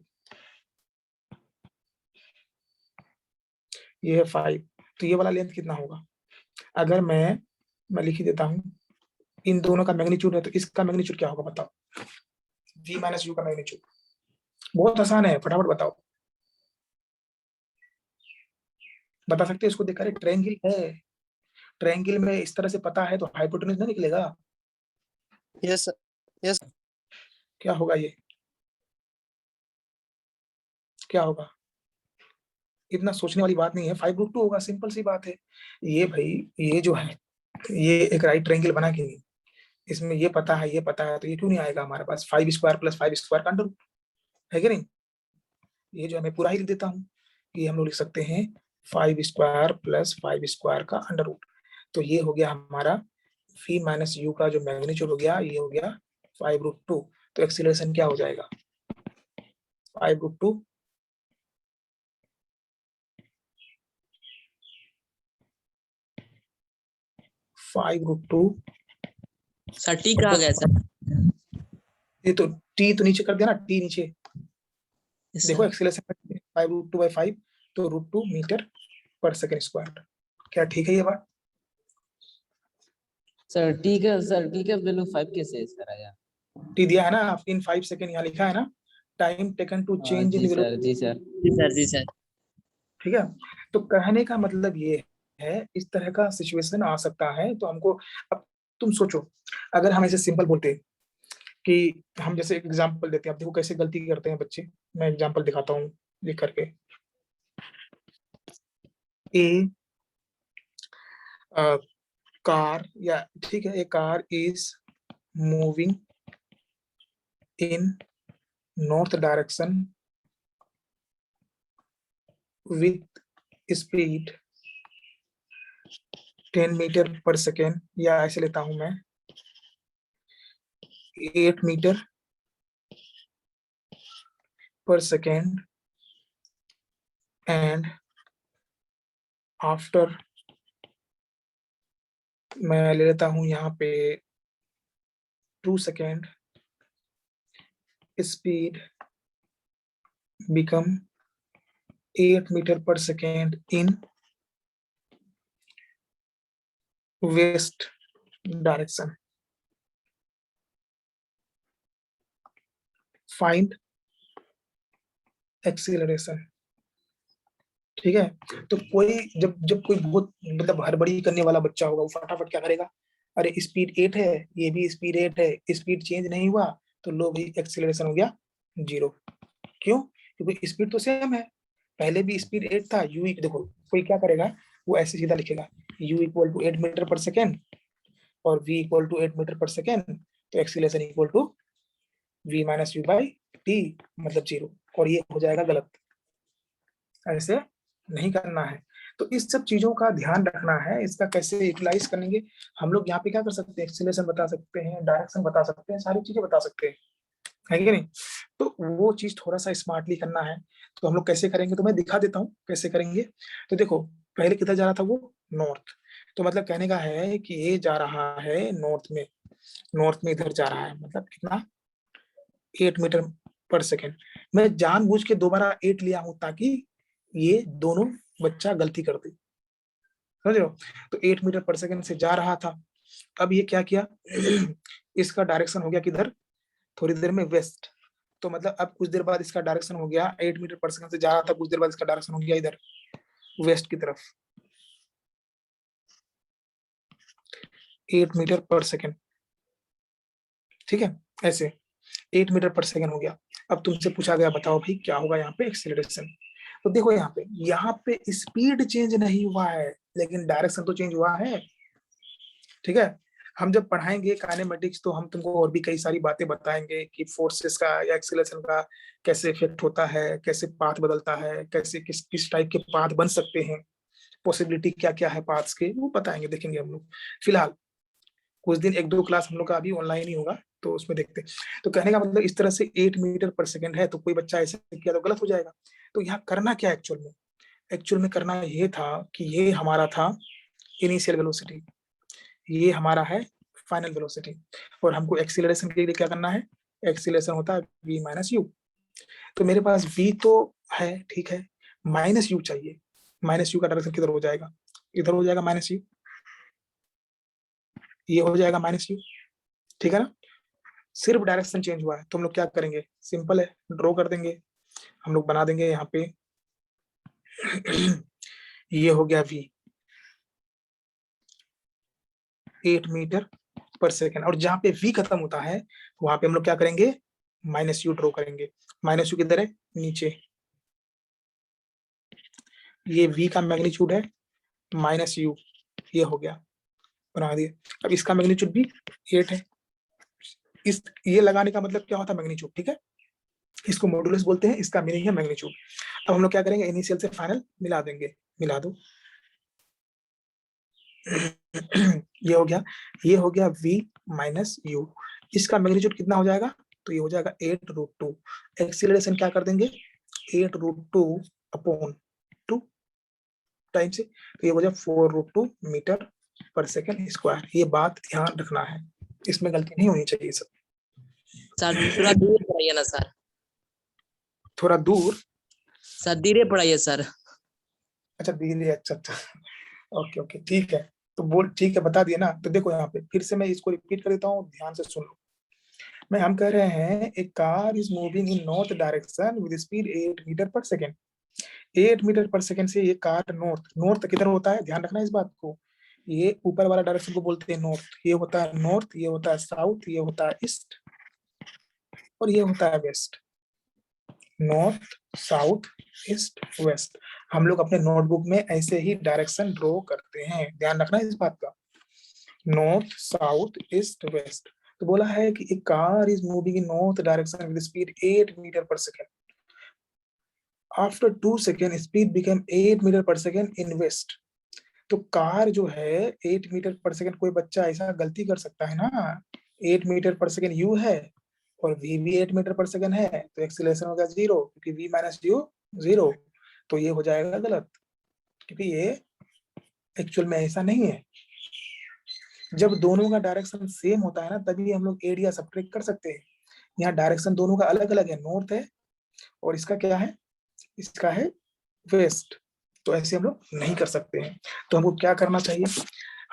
ये है 5, तो ये वाला लेंथ कितना होगा? अगर मैं लिख ही देता हूं, इन दोनों का मैग्नीट्यूड है तो इसका मैग्नीट्यूड क्या होगा बताओ? v माइनस यू का मैग्नीट्यूड। बहुत आसान है, फटाफट बताओ। बता सकते हो इसको देखकर? ट्रायंगल है, ट्रायंगल में इस तरह से पता है तो हाइपोटेन्यूज नहीं निकलेगा। यस यस क्या होगा ये? क्या होगा? इतना सोचने वाली बात नहीं है, 5√2 होगा, सिंपल सी बात है। ये भाई, ये जो है, ये एक राइट ट्रायंगल बना कि नहीं? इसमें ये पता है, ये पता है, तो ये क्यों नहीं आएगा हमारे पास? 5² + 5² का अंडर रूट है कि नहीं? ये जो है मैं पूरा ही लिख देता हूँ, ये हम लोग लिख सकते हैं 5² + 5² का अंडर रूट। तो ये हो गया हमारा v माइनस यू का जो मैग्नीट्यूड हो गया, ये हो गया 5√2। तो एक्सीलरेशन क्या हो जाएगा? 5√2 5√2। सर टी कहा गया सर। ये तो t तो नीचे कर दिया ना, t नीचे। Yes, देखो sir. एक्सीलरेशन 5√2/5, तो √2 मीटर पर सेकंड स्क्वायर। क्या ठीक है ये बात? सर ठीक है सर, ठीक है, वैल्यू 5 कैसे है सर आया? t दिया है ना, इन 5 सेकंड यहाँ लिखा है ना, टाइम टेकन टू चेंज जी इन सर, जी सर। जी सर जी सर। ठीक है। तो कहने का मतलब ये है, इस तरह का सिचुएशन आ सकता है। तो हमको, अब तुम सोचो, अगर हम ऐसे सिंपल बोलते कि हम जैसे एग्जांपल देते हैं, अब देखो कैसे गलती करते हैं बच्चे। मैं एग्जांपल दिखाता हूँ लिख करके। ए कार, या ठीक है, a car is moving in north direction with speed 10 metre per second, या ऐसे लेता हूं मैं 8 metre per second, and after मैं ले लेता हूं यहाँ पे 2 second, speed become 8 metre per second in west direction. Find acceleration. ठीक है। तो कोई जब जब कोई बहुत मतलब हड़बड़ी करने वाला बच्चा होगा, वो फटाफट क्या करेगा? अरे स्पीड 8 है, ये भी स्पीड 8 है, स्पीड चेंज नहीं हुआ, तो लो भाई एक्सीलरेशन हो गया 0। क्यों? क्योंकि स्पीड तो सेम है, पहले भी स्पीड 8 था। यू देखो, कोई क्या करेगा, वो ऐसे सीधा लिखेगा u = 8 मीटर पर सेकेंड और v = 8 मीटर पर सेकेंड, तो acceleration = v minus u by T, मतलब 0। और ये हो जाएगा गलत, ऐसे नहीं करना है। तो इस सब चीजों का ध्यान रखना है। इसका कैसे यूटिलाइज करेंगे हम लोग? यहाँ पे क्या कर सकते हैं? एक्सीलरेशन बता सकते हैं, डायरेक्शन बता सकते हैं, सारी चीजें बता सकते हैं, है कि नहीं? तो वो चीज थोड़ा सा स्मार्टली करना है। तो हम लोग कैसे करेंगे, तो मैं दिखा देता हूँ कैसे करेंगे। तो देखो, पहले किधर जा रहा था वो? नॉर्थ। तो मतलब कहने का है कि ये जा रहा है नॉर्थ में, नॉर्थ में इधर जा रहा है, मतलब कितना? 8 मीटर पर सेकेंड। मैं जानबूझ के दोबारा 8 लिया हूं ताकि ये दोनों बच्चा गलती कर दे, समझ रहे हो? तो 8 मीटर पर सेकेंड से जा रहा था। अब ये क्या किया? इसका डायरेक्शन हो गया किधर? थोड़ी देर में वेस्ट। तो मतलब अब कुछ देर बाद इसका डायरेक्शन हो गया, 8 मीटर पर सेकेंड से जा रहा था, कुछ देर बाद इसका डायरेक्शन हो गया इधर वेस्ट की तरफ, 8 मीटर पर सेकेंड। ठीक है, ऐसे 8 मीटर पर सेकेंड हो गया। अब तुमसे पूछा गया, बताओ भाई क्या होगा यहाँ पे एक्सीलरेशन? तो देखो यहाँ पे स्पीड चेंज नहीं हुआ है, लेकिन डायरेक्शन तो चेंज हुआ है। ठीक है। हम जब पढ़ाएंगे काइनेमेटिक्स तो हम तुमको और भी कई सारी बातें बताएंगे कि फोर्सेस का या एक्सीलरेशन का कैसे इफेक्ट होता है, कैसे पाथ बदलता है, कैसे किस किस टाइप के पाथ बन सकते हैं, पॉसिबिलिटी क्या क्या है पाथ्स के, वो बताएंगे, देखेंगे हम लोग। फिलहाल कुछ दिन 1-2 क्लास हम लोग का अभी ऑनलाइन ही होगा, तो उसमें देखते हैं। तो कहने का मतलब इस तरह से 8 मीटर पर सेकेंड है, तो कोई बच्चा ऐसे किया तो गलत हो जाएगा। तो यहाँ करना क्या एक्चुअल में? एक्चुअल में करना ये था कि ये हमारा था इनिशियल वेलोसिटी, ये हमारा है फाइनल वेलोसिटी, और हमको एक्सीलरेशन के लिए क्या करना है, एक्सीलरेशन होता है v माइनस यू। तो मेरे पास v तो है, ठीक है, माइनस यू चाहिए। माइनस यू का डायरेक्शन किधर हो जाएगा, इधर हो जाएगा माइनस यू, ये हो जाएगा माइनस यू, ठीक है ना। सिर्फ डायरेक्शन चेंज हुआ है, तो हम लोग क्या करेंगे, सिंपल है, ड्रॉ कर देंगे। हम लोग बना देंगे यहाँ पे ये हो गया v 8 मीटर पर सेकेंड, और जहां पे v खत्म होता है वहां पे हम लोग क्या करेंगे, माइनस यू ड्रॉ करेंगे। माइनस यू किधर है, नीचे, ये v का मैग्नीट्यूड है माइनस यू, ये हो गया, बना दिए। अब इसका मैग्नीट्यूड भी 8 है। इस ये लगाने का मतलब क्या होता है, मैग्नीट्यूड, ठीक है, इसको मॉडुलस बोलते हैं, इसका मीनिंग है मैग्नीट्यूड। अब हम लोग क्या करेंगे, इनिशियल से फाइनल मिला देंगे, मिला दो ये हो गया, ये हो गया v माइनस यू, इसका मैग्नीट्यूड कितना हो जाएगा, तो ये हो जाएगा 8√2। एक्सीलरेशन क्या कर देंगे, 8√2 अपॉन 2 टाइम से, तो ये हो जाए 4√2 मीटर पर सेकेंड स्क्वायर। ये बात ध्यान रखना है, इसमें गलती नहीं होनी चाहिए सर। सर थोड़ा धीरे पढ़ाइए ना सर, थोड़ा दूर, सर धीरे पढ़ाइए सर। अच्छा धीरे, अच्छा अच्छा, ओके ओके ठीक है, तो बोल ठीक है, बता दिए ना। तो देखो यहाँ पे फिर से मैं इसको रिपीट कर देता हूँ, ध्यान से सुन लो। मैं हम कह रहे हैं एक car is moving in north direction with speed 8 metre per second. 8 metre per second से ये कार नॉर्थ, नॉर्थ किधर होता है, ध्यान रखना इस बात को, ये ऊपर वाला डायरेक्शन को बोलते हैं नॉर्थ, ये होता है नॉर्थ, ये होता है साउथ, ये होता है ईस्ट, और ये होता है west. North south east west, हम लोग अपने नोटबुक में ऐसे ही डायरेक्शन ड्रॉ करते हैं, ध्यान रखना इस बात का, नॉर्थ साउथ ईस्ट वेस्ट। तो बोला है कि एक car is moving in north direction with speed 8 metre per second, after 2 second speed become 8 metre per second in west. तो कार जो है 8 मीटर पर सेकेंड, कोई बच्चा ऐसा गलती कर सकता है ना, 8 मीटर पर सेकेंड यू है और v भी 8 मीटर पर सेकेंड है, तो एक्सीलरेशन होगा 0, क्योंकि v माइनस यू 0, तो ये हो जाएगा गलत, क्योंकि ये एक्चुअल में ऐसा नहीं है। जब दोनों का डायरेक्शन सेम होता है ना, तभी हम लोग एरिया सब्ट्रैक्ट कर सकते हैं। यहाँ डायरेक्शन दोनों का अलग अलग है, नॉर्थ है और इसका क्या है, इसका है वेस्ट, तो ऐसे हम लोग नहीं कर सकते हैं। तो हमको क्या करना चाहिए,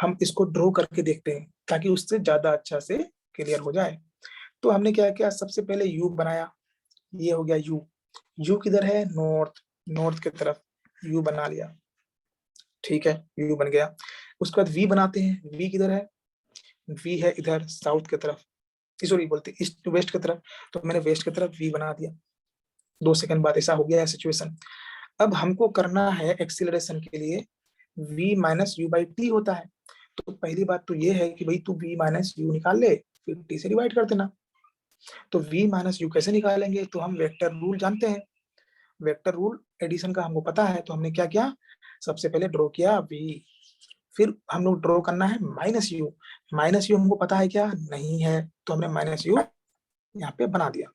हम इसको ड्रॉ करके देखते हैं ताकि उससे ज्यादा अच्छा से क्लियर हो जाए। तो हमने क्या किया, सबसे पहले यू बनाया, ये हो गया यू, यू किधर है, नॉर्थ, नॉर्थ की तरफ यू बना लिया, ठीक है, यू बन गया। उसके बाद वी बनाते हैं, वी किधर है, वी है इधर साउथ की तरफ, सॉरी बोलते ईस्ट वेस्ट की तरफ, तो मैंने वेस्ट की तरफ वी बना दिया। 2 सेकंड बाद ऐसा हो गया है सिचुएशन। अब हमको करना है एक्सीलरेशन के लिए v minus u by T होता है, तो पहली बात तो ये है कि भाई तू v माइनस यू निकाल ले, फिर t से डिवाइड कर देना। तो v माइनस यू कैसे निकालेंगे, तो हम वेक्टर रूल जानते हैं, वेक्टर रूल एडिशन का हमको पता है। तो हमने क्या किया, सबसे पहले ड्रॉ किया v, फिर हम लोग ड्रॉ करना है माइनस यू, माइनस यू हमको पता है क्या, नहीं है, तो हमने माइनस यू यहाँ पे बना दिया।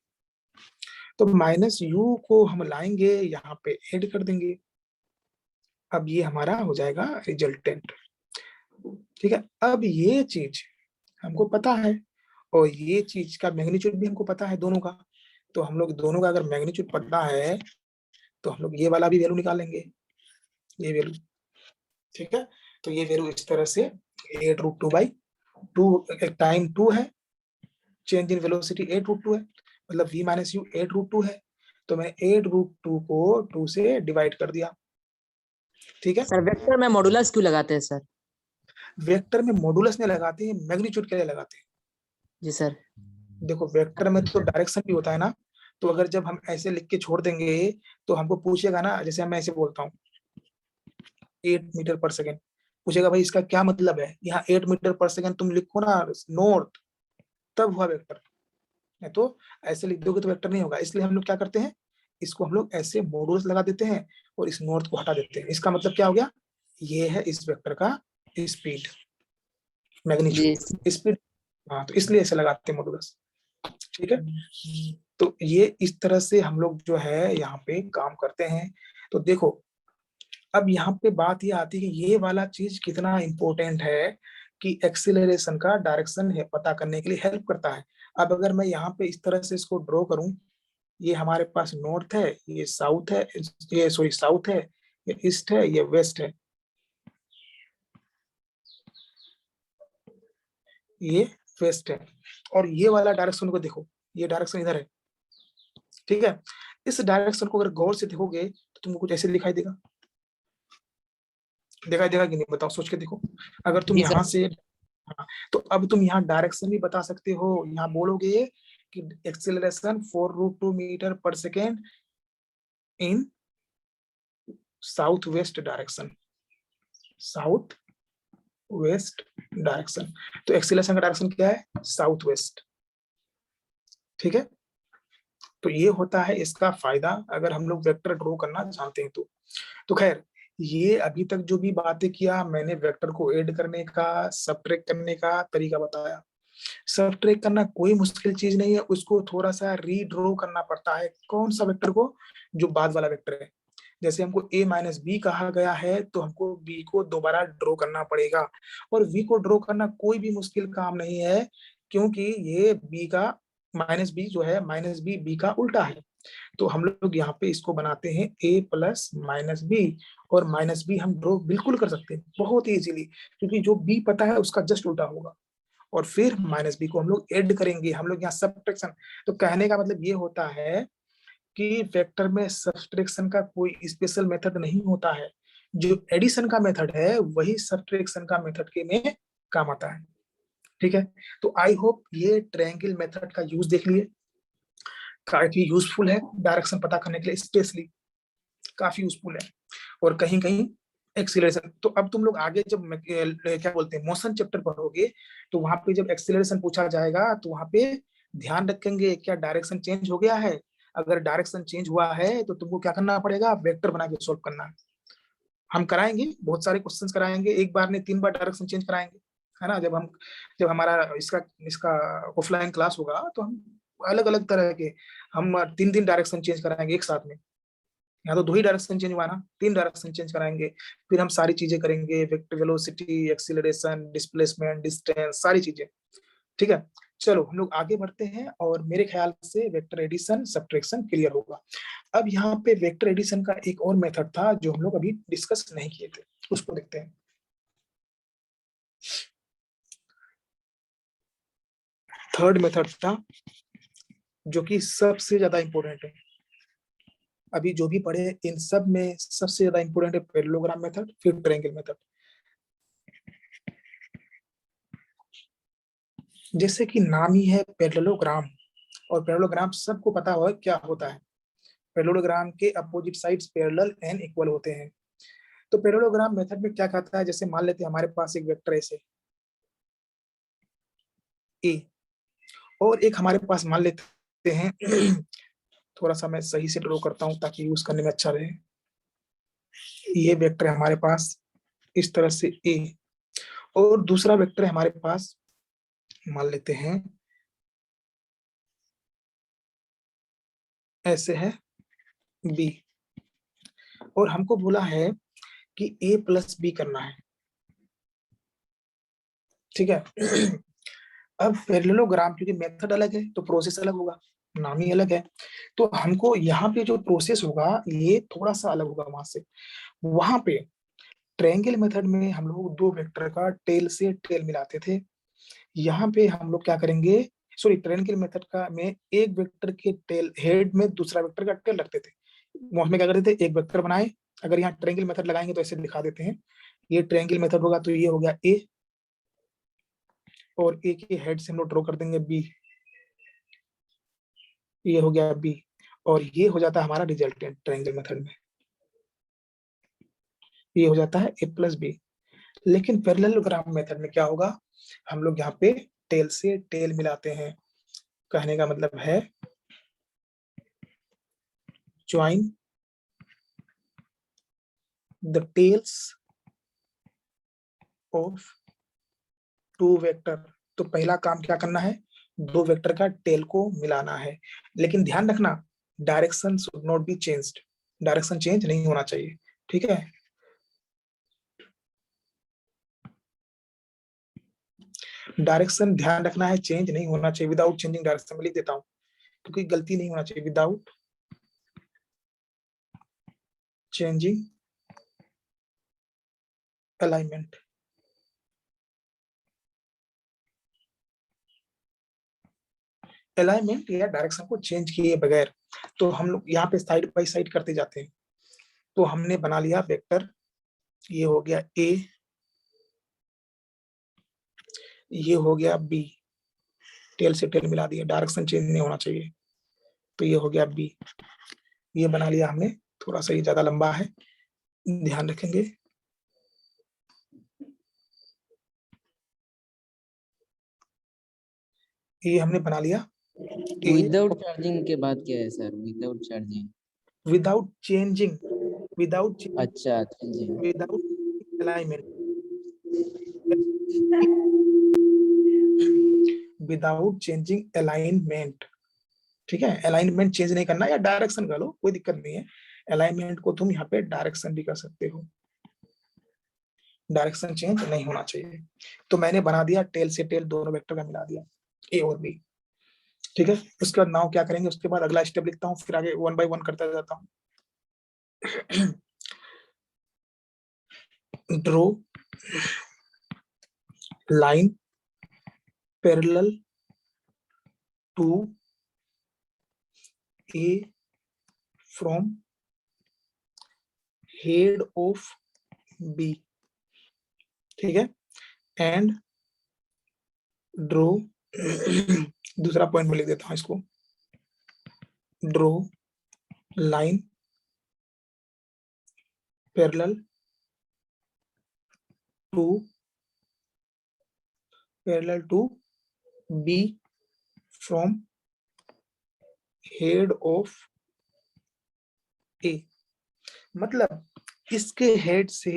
तो माइनस यू को हम लाएंगे यहाँ पे ऐड कर देंगे, अब ये हमारा हो जाएगा रिजल्टेंट, ठीक है। अब ये चीज हमको पता है और ये चीज का मैग्नीट्यूड भी हमको पता है दोनों का, तो हम लोग दोनों का अगर मैग्नीट्यूड पता है तो हम लोग ये वाला भी वैल्यू निकालेंगे, ये वैल्यू, ठीक है। तो ये वैल्यू इस तरह से 8√2/2, टाइम 2 है, चेंज इन वेलोसिटी 8√2 है, मतलब v माइनस यू 8√2 है, तो मैंने 8√2 को 2 से डिवाइड कर दिया, ठीक है। सर वेक्टर में मॉडुलस क्यों लगाते हैं सर? वेक्टर में मॉडुलस नहीं लगाते हैं, मैग्नीट्यूड के लिए लगाते हैं। जी सर। देखो वेक्टर में तो डायरेक्शन भी होता है ना, तो अगर जब हम ऐसे लिख के छोड़ देंगे तो हमको पूछेगा ना, जैसे मैं ऐसे बोलता हूँ 8 मीटर पर सेकेंड, पूछेगा भाई इसका क्या मतलब है, यहाँ 8 मीटर पर सेकेंड तुम लिखो ना नॉर्थ, तब हुआ वेक्टर, नहीं तो ऐसे लिख दोगे तो वेक्टर नहीं होगा। इसलिए हम लोग क्या करते हैं, इसको हम लोग ऐसे मॉडुलस लगा देते हैं और इस नॉर्थ को हटा देते हैं। इसका मतलब क्या हो गया, ये है इस वेक्टर का स्पीड, मैग्नीट्यूड स्पीड, हाँ, तो इसलिए ऐसे लगाते हैं मॉडुलस, ठीक है। तो ये इस तरह से हम लोग जो है यहाँ पे काम करते हैं। तो देखो अब यहाँ पे बात ये आती है कि ये वाला चीज कितना इंपॉर्टेंट है कि एक्सीलरेशन का डायरेक्शन है पता करने के लिए हेल्प करता है। अब अगर मैं यहाँ पे इस तरह से इसको ड्रॉ करूं, ये हमारे पास नॉर्थ है, ये साउथ है, ये सॉरी साउथ है, ये ईस्ट है, ये वेस्ट है, ये वेस्ट है, और ये वाला डायरेक्शन को देखो, ये डायरेक्शन इधर है, ठीक है। इस डायरेक्शन को अगर गौर से देखोगे तो तुमको कुछ ऐसे दिखाई देगा, दिखाई देगा कि नहीं बताओ, सोच के देखो। अगर तुम जी यहाँ सर। से, हाँ, तो अब तुम यहाँ डायरेक्शन भी बता सकते हो, यहाँ बोलोगे कि एक्सेलरेशन 4√2 मीटर पर सेकेंड इन south west direction, south west direction. तो एक्सेलरेशन का डायरेक्शन क्या है? साउथ वेस्ट, ठीक है। तो ये होता है इसका फायदा अगर हम लोग वेक्टर ड्रॉ करना जानते हैं तो खैर, ये अभी तक जो भी बातें किया मैंने, वेक्टर को ऐड करने का, सबट्रैक्ट करने का तरीका बताया। सबट्रैक्ट करना कोई मुश्किल चीज नहीं है, उसको थोड़ा सा रीड्रॉ करना पड़ता है। कौन सा वेक्टर को? जो बाद वाला वेक्टर है। जैसे हमको a माइनस बी कहा गया है तो हमको b को दोबारा ड्रॉ करना पड़ेगा, और v को ड्रॉ करना कोई भी मुश्किल काम नहीं है, क्योंकि ये b का माइनस बी जो है, माइनस बी b का उल्टा है। तो हम लोग यहाँ पे इसको बनाते हैं a प्लस माइनस बी, और माइनस बी हम ड्रॉ बिल्कुल कर सकते हैं बहुत ही इजीली, क्योंकि जो b पता है उसका जस्ट उल्टा होगा, और फिर माइनस बी को हम लोग ऐड करेंगे। हम लोग यहाँ सब्ट्रैक्शन, तो कहने का मतलब ये होता है कि वेक्टर में सब्ट्रैक्शन का कोई स्पेशल मेथड नहीं होता है, जो एडिशन का मेथड है वही सब्ट्रैक्शन का मेथड के में काम आता है, ठीक है। तो आई होप ये ट्रायंगल मेथड का यूज देख लिए, काफी यूजफुल है डायरेक्शन पता करने के लिए, स्पेशली काफी यूजफुल है, और कहीं कहीं एक्सीलरेशन। तो अब तुम लोग आगे जब क्या बोलते हैं मोशन चैप्टर पढ़ोगे, तो वहां पे जब एक्सीलरेशन पूछा जाएगा तो वहां पे ध्यान रखेंगे क्या डायरेक्शन चेंज हो गया है। अगर डायरेक्शन चेंज हुआ है तो तुमको क्या करना पड़ेगा? वेक्टर बना के सॉल्व करना है। हम कराएंगे, बहुत सारे क्वेश्चंस कराएंगे, एक बार नहीं 3 बार डायरेक्शन चेंज कराएंगे, है ना। जब हमारा इसका इसका ऑफलाइन क्लास होगा तो हम अलग अलग तरह के, हम 3 डायरेक्शन चेंज कराएंगे एक साथ में। यहाँ तो 2 ही डायरेक्शन चेंज हुआ ना, 3 डायरेक्शन चेंज कराएंगे। फिर हम सारी चीजें करेंगे, vector velocity, acceleration, displacement, distance, सारी चीजें, ठीक है। चलो हम लोग आगे बढ़ते हैं, और मेरे ख्याल से वेक्टर एडिशन सब्ट्रैक्शन क्लियर होगा। अब यहाँ पे वेक्टर एडिशन का एक और मेथड था जो हम लोग अभी डिस्कस नहीं किए थे, उसको देखते हैं। थर्ड मेथड था जो कि सबसे ज्यादा इंपॉर्टेंट है, अभी जो भी पढ़े इन सब में सबसे ज्यादा इंपॉर्टेंट है पैरेललोग्राम मेथड, फिर ट्रायंगल मेथड। जैसे कि नाम ही है पैरेललोग्राम, और पैरेललोग्राम सबको पता हो क्या होता है। पैरेललोग्राम के opposite sides parallel and equal होते हैं। तो पैरेललोग्राम मेथड में क्या कहता है, जैसे मान लेते हैं हमारे पास एक वेक्टर ऐसे ए, और एक हमारे पास मान लेते हैं थोड़ा सा मैं सही से ड्रॉ करता हूं ताकि यूज करने में अच्छा रहे। ये वेक्टर है हमारे पास इस तरह से ए, और दूसरा वेक्टर है हमारे पास, मान लेते हैं ऐसे है बी, और हमको बोला है कि a प्लस बी करना है, ठीक है। अब पैरेललोग्राम क्योंकि मेथड अलग है तो प्रोसेस अलग होगा, नाम ही अलग है, तो हमको यहाँ पे जो प्रोसेस होगा ये थोड़ा सा अलग होगा वहां से। वहां पे ट्रायंगल मेथड में हम लोग 2 वेक्टर का टेल से टेल मिलाते थे, यहाँ पे हम लोग क्या करेंगे, सॉरी ट्रायंगल मेथड का में एक वेक्टर के टेल हेड में दूसरा वेक्टर का टेल रखते थे। वो हमें क्या करते थे, एक वेक्टर बनाए, अगर यहाँ ट्रायंगल मेथड लगाएंगे तो ऐसे दिखा देते हैं, ये ट्रायंगल मेथड होगा तो ये हो गया ए, और ए के हेड से हम लोग ड्रॉ कर देंगे बी, ये हो गया बी, और ये हो जाता है हमारा रिजल्टेंट ट्रायंगल मेथड में, ये हो जाता है ए प्लस बी। लेकिन पैरेललोग्राम मेथड में क्या होगा, हम लोग यहाँ पे टेल से टेल मिलाते हैं, कहने का मतलब है join the tails of 2 vector. तो पहला काम क्या करना है, 2 वेक्टर का टेल को मिलाना है, लेकिन ध्यान रखना direction should not be changed, direction change नहीं होना चाहिए, ठीक है। डायरेक्शन ध्यान रखना है, चेंज नहीं होना चाहिए। विदाउट चेंजिंग डायरेक्शन में लिख देता हूँ क्योंकि गलती नहीं होना चाहिए। विदाउट चेंजिंग अलाइनमेंट, अलाइनमेंट या डायरेक्शन को चेंज किए बगैर। तो हम लोग यहाँ पे साइड बाई साइड करते जाते हैं। तो हमने बना लिया वेक्टर, ये हो गया ए, ये हो गया बी, टेल से टेल मिला दिया, डायरेक्शन चेंज नहीं होना चाहिए। तो ये हो गया बी, ये बना लिया हमने। थोड़ा सा ये ज्यादा लंबा है, ध्यान रखेंगे। ये हमने बना लिया। विदाउट चार्जिंग के बाद क्या है sir? Without charging, without changing, without अच्छा जी, without alignment, without changing alignment. ठीक है, अलाइनमेंट चेंज नहीं करना, या डायरेक्शन कर लो, कोई दिक्कत नहीं है। अलाइनमेंट को तुम यहाँ पे डायरेक्शन भी कर सकते हो, डायरेक्शन चेंज नहीं होना चाहिए। तो मैंने बना दिया टेल से टेल दोनों वेक्टर का मिला दिया, ए और बी। ठीक है, उसके बाद नाउ क्या करेंगे, उसके बाद अगला स्टेप लिखता हूँ, फिर आगे वन बाय वन करता जाता हूँ। Draw line parallel to A from head of B. ठीक है, एंड ड्रॉ दूसरा पॉइंट में लिख देता हूं इसको, draw line parallel to B from head of A. मतलब इसके हेड से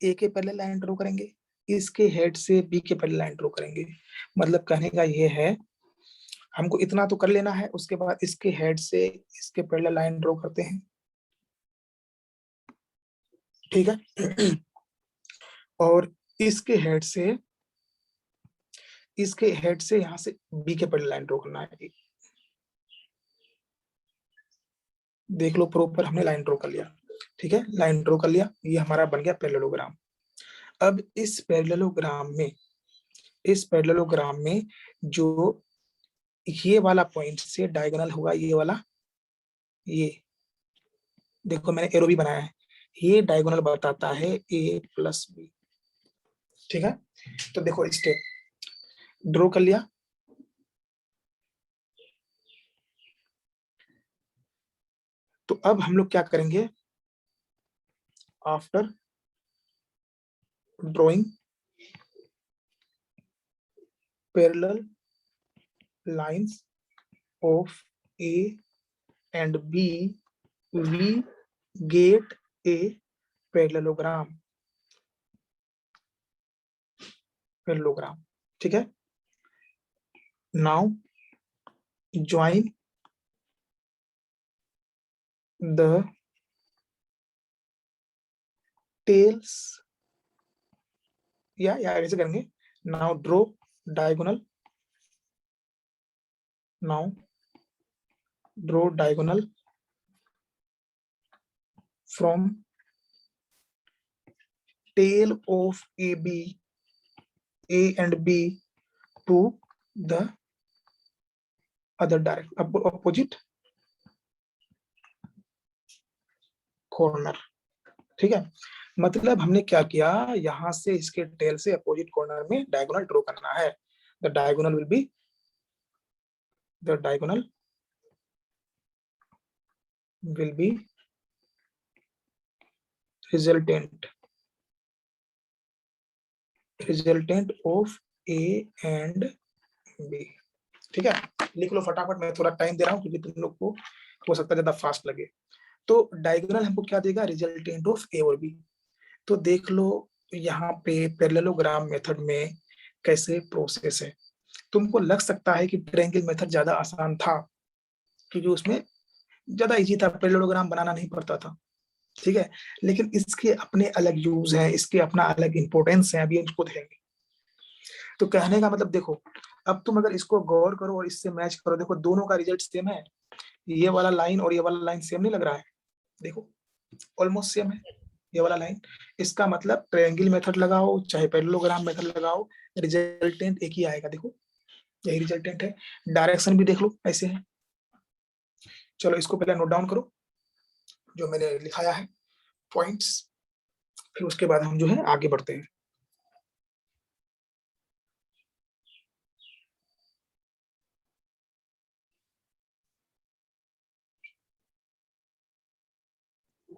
ए के पैरेलल लाइन ड्रॉ करेंगे, इसके हेड से बी के पैरेलल लाइन ड्रॉ करेंगे। मतलब कहने का ये है, हमको इतना तो कर लेना है, उसके बाद इसके हेड से इसके पैरेलल लाइन ड्रॉ करते हैं। ठीक है, और इसके हेड से यहां से बी के पैरेलल लाइन ड्रॉ करना है। देख लो प्रॉपर, हमने लाइन ड्रॉ कर लिया। ठीक है, लाइन ड्रॉ कर लिया, ये हमारा बन गया पैरेललोग्राम। अब इस पैरेललोग्राम में जो ये वाला पॉइंट से डायगोनल होगा, ये वाला, ये देखो मैंने एरो भी बनाया है, ये डायगोनल बताता है ए प्लस बी। ठीक है, तो देखो स्टेप ड्रॉ कर लिया। तो अब हम लोग क्या करेंगे, after drawing parallel lines of A and B, we get a parallelogram. ठीक है, नाउ ज्वाइन the tails, या ऐसे करेंगे, now draw diagonal, now draw diagonal from tail of A and B to the other direction, opposite corner। ठीक है, मतलब हमने क्या किया, यहां से इसके टेल से अपोजिट कॉर्नर में डायगोनल ड्रॉ करना है। The diagonal will be resultant of A and B. ठीक है, लिख लो फटाफट, मैं थोड़ा टाइम दे रहा हूँ क्योंकि तुम लोग को हो सकता है ज्यादा फास्ट लगे। तो डायगोनल हमको क्या देगा, रिजल्टेंट ऑफ ए और बी। तो देख लो यहाँ पे पैरेललोग्राम मेथड में कैसे प्रोसेस है। तुमको लग सकता है कि ट्रायंगल मेथड ज्यादा आसान था क्योंकि उसमें ज्यादा इजी था, पैरेललोग्राम बनाना नहीं पड़ता था। ठीक है, लेकिन इसके अपने अलग यूज है, इसके अपना अलग इंपॉर्टेंस है, अभी इसको देखेंगे। तो कहने का मतलब देखो, अब तुम अगर इसको गौर करो और इससे मैच करो, देखो दोनों का रिजल्ट सेम है, ये वाला लाइन और ये वाला लाइन सेम नहीं लग रहा है, देखो ऑलमोस्ट सेम है ये वाला लाइन। इसका मतलब ट्रायंगल मेथड लगाओ चाहे पैरेललोग्राम मेथड लगाओ, रिजल्टेंट एक ही आएगा। देखो यही रिजल्टेंट है, डायरेक्शन भी देख लो ऐसे है। चलो इसको पहले नोट डाउन करो जो मैंने लिखाया है पॉइंट्स, फिर उसके बाद हम जो है आगे बढ़ते हैं।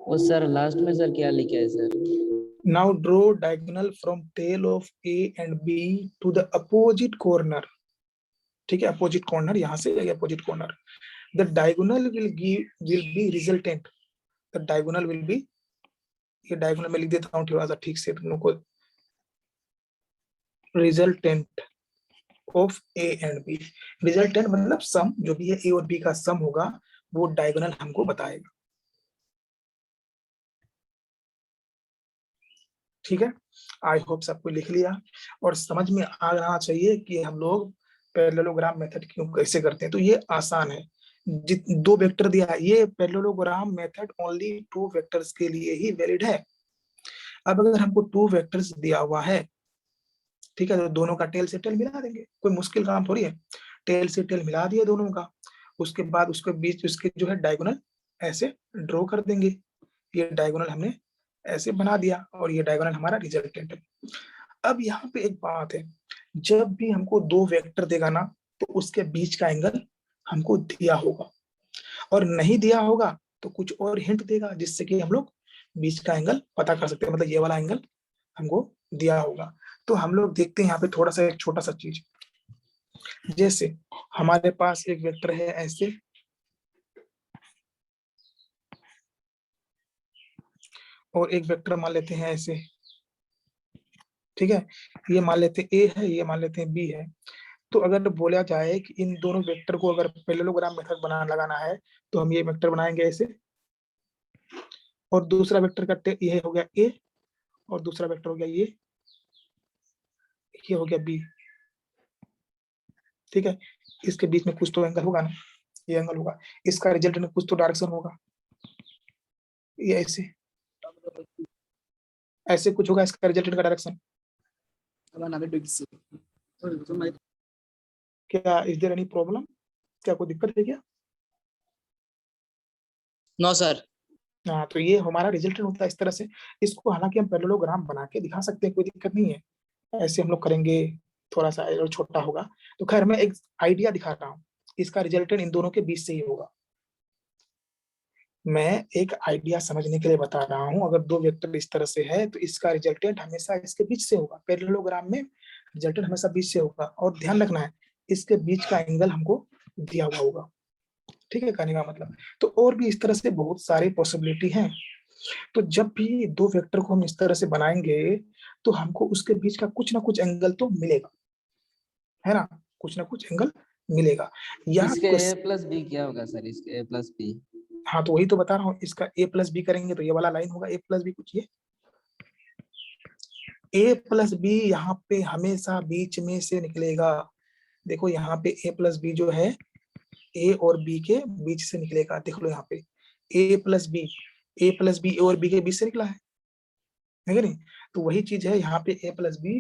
वो सर लास्ट में सर क्या लिखा है sir? Now draw diagonal from tail of A and B to the opposite corner. ठीक है, अपोजिट कॉर्नर, यहाँ से opposite corner. The diagonal will be resultant. The diagonal will be, ये डायगोनल में लिख देता हूँ थोड़ा सा ठीक से तुम लोग को, resultant of A and B. Resultant मतलब सम, जो भी है ए और बी का सम होगा वो डायगोनल हमको बताएगा। ठीक है, आई होप सबको लिख लिया और समझ में आ रहा चाहिए कि हम लोग पैरेललोग्राम मेथड क्यों कैसे करते हैं। तो ये आसान है, दो वेक्टर दिया है, ये parallelogram method only two vectors के लिए ही वैलिड है। अब अगर हमको टू वेक्टर्स दिया हुआ है, ठीक है, तो दोनों का टेल से टेल मिला देंगे, कोई मुश्किल काम थोड़ी है। टेल से टेल मिला दिया दोनों का, उसके बाद उसके बीच उसके जो है डायगोनल ऐसे ड्रॉ कर देंगे। ये डायगोनल हमने ऐसे बना दिया और ये डायगोनल हमारा रिजल्टेंट है। अब यहाँ पे एक बात है, जब भी हमको दो वेक्टर देगा ना तो उसके बीच का एंगल हमको दिया होगा, और नहीं दिया होगा तो कुछ और हिंट देगा जिससे कि हम लोग बीच का एंगल पता कर सकते हैं, मतलब ये वाला एंगल हमको दिया होगा। तो हम लोग देखते हैं यहाँ पे थोड़ा सा एक छोटा सा चीज, जैसे हमारे पास एक वेक्टर है ऐसे, और एक वेक्टर मान लेते हैं ऐसे, ठीक है, ये मान लेते हैं ए है, ये मान लेते हैं बी है। तो अगर बोला जाए कि इन दोनों वेक्टर को अगर पैरेललोग्राम मेथड बना लगाना है तो हम ये वेक्टर बनाएंगे ऐसे, और दूसरा वेक्टर का ये हो गया ए, और दूसरा वेक्टर हो गया ये हो गया बी। ठीक है, इसके बीच में कुछ तो एंगल होगा ना, ये एंगल होगा, इसका रिजल्ट में कुछ तो डायरेक्शन होगा, ये ऐसे ऐसे कुछ होगा इसका रिजल्ट का डायरेक्शन। क्या इज देयर एनी प्रॉब्लम, क्या कोई दिक्कत है क्या? No sir. हाँ, तो ये हमारा रिजल्ट होता है इस तरह से। इसको हालांकि हम पैरेललोग्राम बना के दिखा सकते हैं, कोई दिक्कत नहीं है, ऐसे हम लोग करेंगे, थोड़ा सा एरर छोटा होगा। तो खैर मैं एक आइडिया दिखा रहा हूँ, इसका रिजल्टेंट इन दोनों के बीच से ही होगा। मैं एक आइडिया समझने के लिए बता रहा हूँ, अगर दो वेक्टर इस तरह से है तो इसका रिजल्टेंट हमेशा इसके बीच से होगा, पैरेललोग्राम में रिजल्टेंट हमेशा बीच से होगा। और ध्यान रखना है इसके बीच का एंगल हमको दिया हुआ होगा। ठीक है, कहने का मतलब। तो और भी इस तरह से बहुत सारी पॉसिबिलिटी हैं। तो जब भी दो वेक्टर को हम इस तरह से बनाएंगे तो हमको उसके बीच का कुछ ना कुछ एंगल तो मिलेगा, है ना, कुछ ना कुछ एंगल मिलेगा। या इसके ए प्लस बी क्या होगा सर? इसके ए प्लस बी? हाँ, तो वही तो बता रहा हूँ, इसका ए प्लस बी करेंगे तो ये वाला लाइन होगा ए प्लस बी, कुछ ये ए प्लस बी यहाँ पे हमेशा बीच में से निकलेगा। देखो यहाँ पे ए प्लस बी जो है ए और बी के बीच से निकलेगा, देख लो यहाँ पे ए प्लस बी, ए प्लस बी ए और बी के बीच से निकला है कि नहीं? तो वही चीज है यहाँ पे ए प्लस बी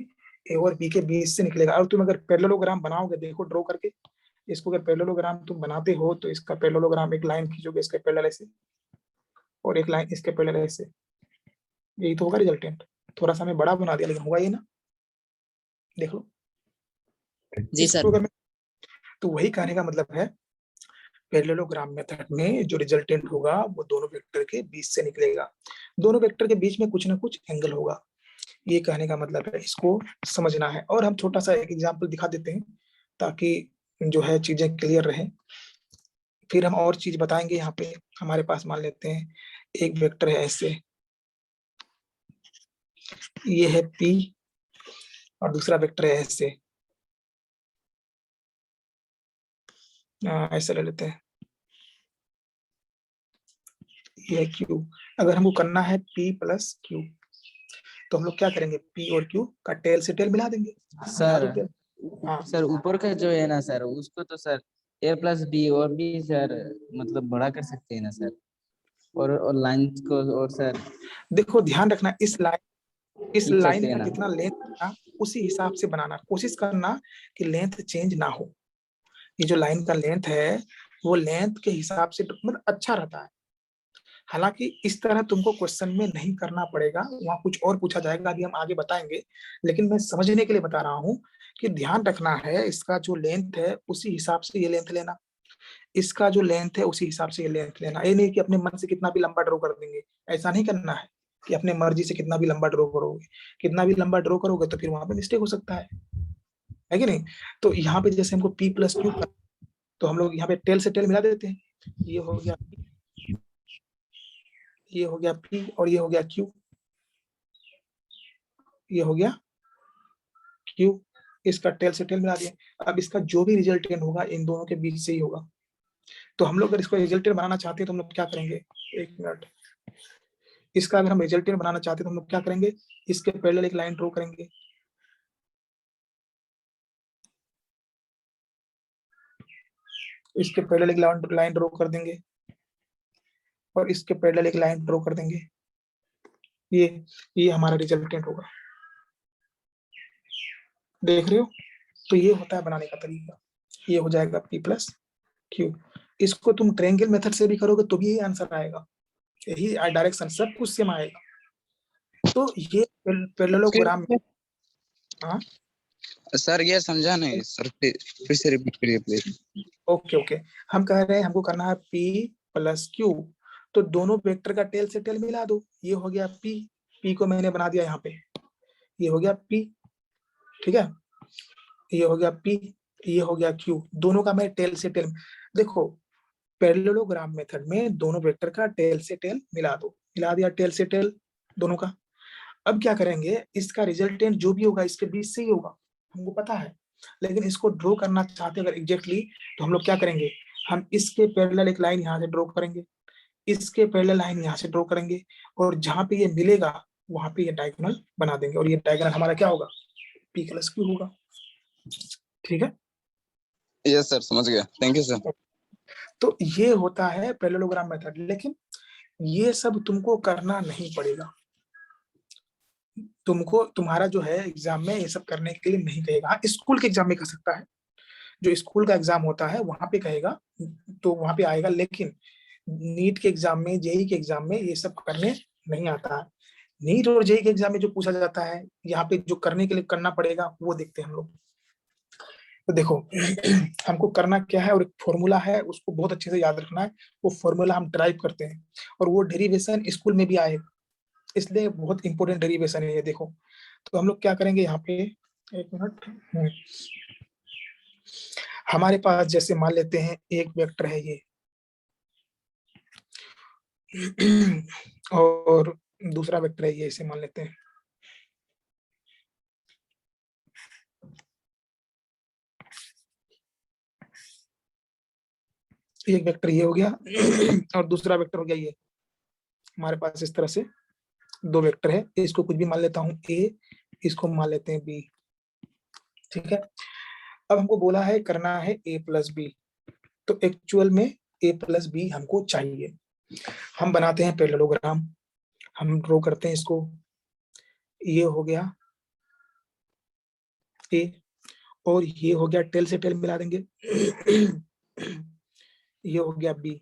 ए और बी के बीच से निकलेगा। और तुम अगर पैरेललोग्राम बनाओगे, देखो ड्रॉ करके इसको, अगर पैरेललोग्राम तुम बनाते हो तो इसका पैरेललोग्राम एक लाइन खींचोगे इसके पैरेलल ऐसे, और एक लाइन इसके पैरेलल ऐसे, यही तो होगा रिजल्टेंट। थोड़ा सा मैं बड़ा बना दिया लेकिन होगा ये ना, देख लो जी सर। इसको अगर मैं, तो वही कहने का मतलब है पैरेललोग्राम मेथड में जो रिजल्टेंट होगा वो दोनों वेक्टर के बीच से निकलेगा, दोनों वेक्टर के बीच में कुछ ना कुछ एंगल होगा, ये कहने का मतलब है, इसको समझना है। और हम छोटा सा एक एग्जांपल दिखा देते हैं ताकि जो है चीजें क्लियर रहे, फिर हम और चीज बताएंगे। यहाँ पे हमारे पास मान लेते हैं एक वेक्टर है ऐसे, ये है P, और दूसरा वेक्टर है ऐसे, ऐसे ले लेते हैं, ये है Q। अगर हमको करना है P प्लस Q, तो हम लोग क्या करेंगे, P और Q का टेल से टेल मिला देंगे। मिला दो सर टेल। हाँ सर ऊपर का जो है ना सर, उसको तो सर a प्लस बी और भी सर मतलब बड़ा कर सकते हैं ना सर, और लाइन को, और सर देखो ध्यान रखना, इस खींच सकते लाइन हैं का ना। कितना लेंथ था उसी हिसाब से बनाना, कोशिश करना कि लेंथ चेंज ना हो। ये जो लाइन का लेंथ है वो लेंथ के हिसाब से मतलब अच्छा रहता है। हालांकि इस तरह तुमको क्वेश्चन में नहीं करना पड़ेगा, वहां कुछ और पूछा जाएगा, अभी हम आगे बताएंगे। लेकिन मैं समझने के लिए बता रहा हूँ कि ध्यान रखना है, इसका जो लेंथ है उसी हिसाब से ये लेंथ लेना, इसका जो लेंथ है उसी हिसाब से ये लेंथ लेना। ये नहीं कि अपने मन से कितना भी लंबा ड्रॉ कर देंगे, ऐसा नहीं करना है कि अपने मर्जी से कितना भी लंबा ड्रॉ करोगे। कितना भी लंबा ड्रॉ करोगे तो फिर वहां पे मिस्टेक हो सकता है कि नहीं। तो यहाँ पे जैसे हमको P प्लस Q, तो हम लोग यहाँ पे टेल से टेल मिला देते हैं। ये हो गया P, ये हो गया P और ये हो गया Q, ये हो गया Q। इसका टेल से टेल मिला दिया। अब इसका जो भी रिजल्टेंट होगा इन दोनों के बीच से ही होगा। तो हम लोग अगर इसको रिजल्टेंट बनाना चाहते हैं तो हम लोग क्या करेंगे, एक मिनट, इसका अगर हम रिजल्टेंट बनाना चाहते हैं तो हम लोग क्या करेंगे, इसके पैरेलल एक लाइन ड्रॉ करेंगे। इसके पैरेलल एक लाइन ड्रॉ कर देंगे और इसके पैरेलल एक लाइन ड्रॉ कर देंगे। ये हमारा रिजल्टेंट होगा, देख रहे हो। तो ये होता है बनाने का तरीका। ये हो जाएगा P प्लस Q। इसको तुम ट्रायंगल मेथड से भी करोगे तो भी यही आंसर आएगा, यही डायरेक्शन, सब कुछ सेम आएगा। तो ये पैरेललोग्राम में, हाँ सर ये समझा नहीं सर, फिर से रिपीट करिए प्लीज। ओके ओके, हम कह रहे हैं हमको करना है P प्लस Q, तो दोनों वेक्टर का टेल से टेल मिला दो। ये हो गया P को मैंने बना दिया यहाँ पे, ये हो गया P, ठीक है, ये हो गया P, ये हो गया Q, दोनों का मैं टेल से टेल। देखो पैरेललोग्राम मेथड में दोनों वेक्टर का टेल से टेल मिला दो, मिला दिया टेल से टेल दोनों का। अब क्या करेंगे, इसका रिजल्टेंट जो भी होगा इसके बीच से ही होगा, हमको पता है। लेकिन इसको ड्रॉ करना चाहते हैं अगर एग्जैक्टली, तो हम लोग क्या करेंगे, हम इसके पैरेलल एक लाइन यहाँ से ड्रॉ करेंगे, इसके पैरेलल लाइन यहाँ से ड्रॉ करेंगे, और जहां पे ये मिलेगा वहां पे ये डायगोनल बना देंगे, और ये डायगोनल हमारा क्या होगा, P प्लस Q होगा। ठीक है, यस सर, समझ गया, थैंक यू सर। तो ये होता है पैरेललोग्राम मेथड। लेकिन ये सब तुमको करना नहीं पड़ेगा, तुमको तुम्हारा जो है एग्जाम में ये सब करने के लिए नहीं कहेगा। हाँ स्कूल के एग्जाम में कर सकता है, जो स्कूल का एग्जाम होता है वहां पे कहेगा, तो वहां पे आएगा। लेकिन नीट के एग्जाम में, जेई के एग्जाम में ये सब करने नहीं आता है। नीट और जेई के एग्जाम में जो पूछा जाता है, यहाँ पे जो करने के लिए करना पड़ेगा वो देखते हैं हम लोग। तो देखो हमको करना क्या है, और एक फॉर्मूला है उसको बहुत अच्छे से याद रखना है। वो फॉर्मूला हम ड्राइव करते हैं, और वो डेरिवेशन स्कूल में भी आएगा, इसलिए बहुत इंपॉर्टेंट डेरिवेशन है ये। देखो तो हम लोग क्या करेंगे यहाँ पे, एक मिनट, हमारे पास जैसे मान लेते हैं एक वेक्टर है ये और दूसरा वेक्टर है ये, इसे मान लेते हैं। एक वेक्टर ये हो गया और दूसरा वेक्टर हो गया ये। हमारे पास इस तरह से दो वेक्टर है, इसको कुछ भी मान लेता हूँ A, इसको मान लेते हैं B। ठीक है, अब हमको बोला है करना है A प्लस B, तो एक्चुअल में A प्लस B हमको चाहिए। हम बनाते हैं पैरेललोग्राम, हम ड्रॉ करते हैं इसको। ये हो गया A और ये हो गया, टेल से टेल मिला देंगे ये हो गया B।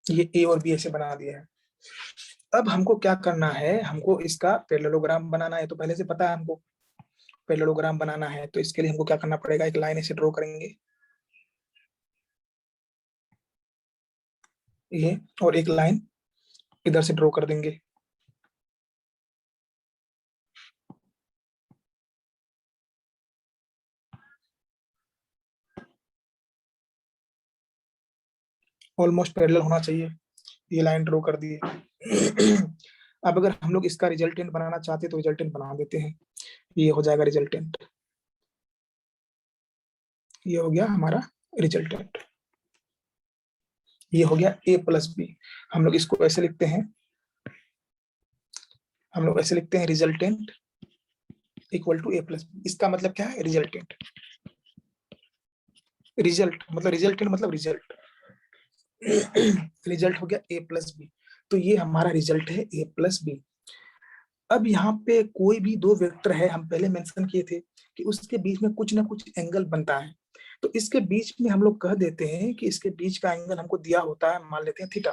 ये A और B ऐसे बना दिया है। अब हमको क्या करना है, हमको इसका पैरेललोग्राम बनाना है। तो पहले से पता है हमको पैरेललोग्राम बनाना है, तो इसके लिए हमको क्या करना पड़ेगा, एक लाइन ऐसे ड्रॉ करेंगे ये, और एक लाइन इधर से ड्रॉ कर देंगे। ऑलमोस्ट पैरेलल होना चाहिए, ये लाइन ड्रॉ कर दिए अब अगर हम लोग इसका रिजल्टेंट बनाना चाहते हैं तो रिजल्टेंट बना देते हैं, ये हो जाएगा रिजल्टेंट। ये हो गया हमारा रिजल्टेंट, ये हो गया a प्लस बी। हम लोग इसको ऐसे लिखते हैं, हम लोग ऐसे लिखते हैं resultant equal to a plus B. इसका मतलब क्या है? रिजल्टेंट, रिजल्ट मतलब रिजल्टेंट मतलब रिजल्ट, रिजल्ट हो गया a प्लस बी। तो ये हमारा रिजल्ट है a प्लस बी। अब यहाँ पे कोई भी दो वेक्टर है, हम पहले मेंशन किए थे कि उसके बीच में कुछ ना कुछ एंगल बनता है, तो इसके बीच में हम लोग कह देते हैं कि इसके बीच का एंगल हमको दिया होता है, मान लेते हैं थीटा।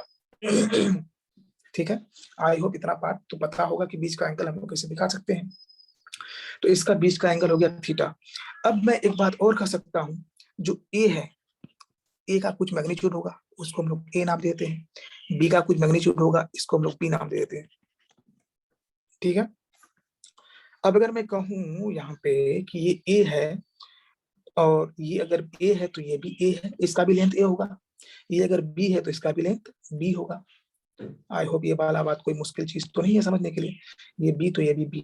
ठीक है, आई होप इतना पार्ट तो पता होगा कि बीच का एंगल हम लोग कैसे दिखा सकते हैं। तो इसका बीच का एंगल हो गया थीटा। अब मैं एक बात और कह सकता हूं, जो ए है, ए का कुछ मैग्नीट्यूड होगा, उसको हम लोग ए नाम देते हैं, बी का कुछ मैग्नीट्यूड होगा, इसको हम लोग बी नाम देते हैं। ठीक है, अब अगर मैं कहूं यहाँ पे कि ये ए है और ये अगर ए है तो ये भी ए है, इसका भी लेंथ ए होगा, ये अगर बी है तो इसका भी लेंथ बी होगा। आई होप ये वाला बात कोई मुश्किल चीज तो नहीं है समझने के लिए, ये बी तो ये भी बी।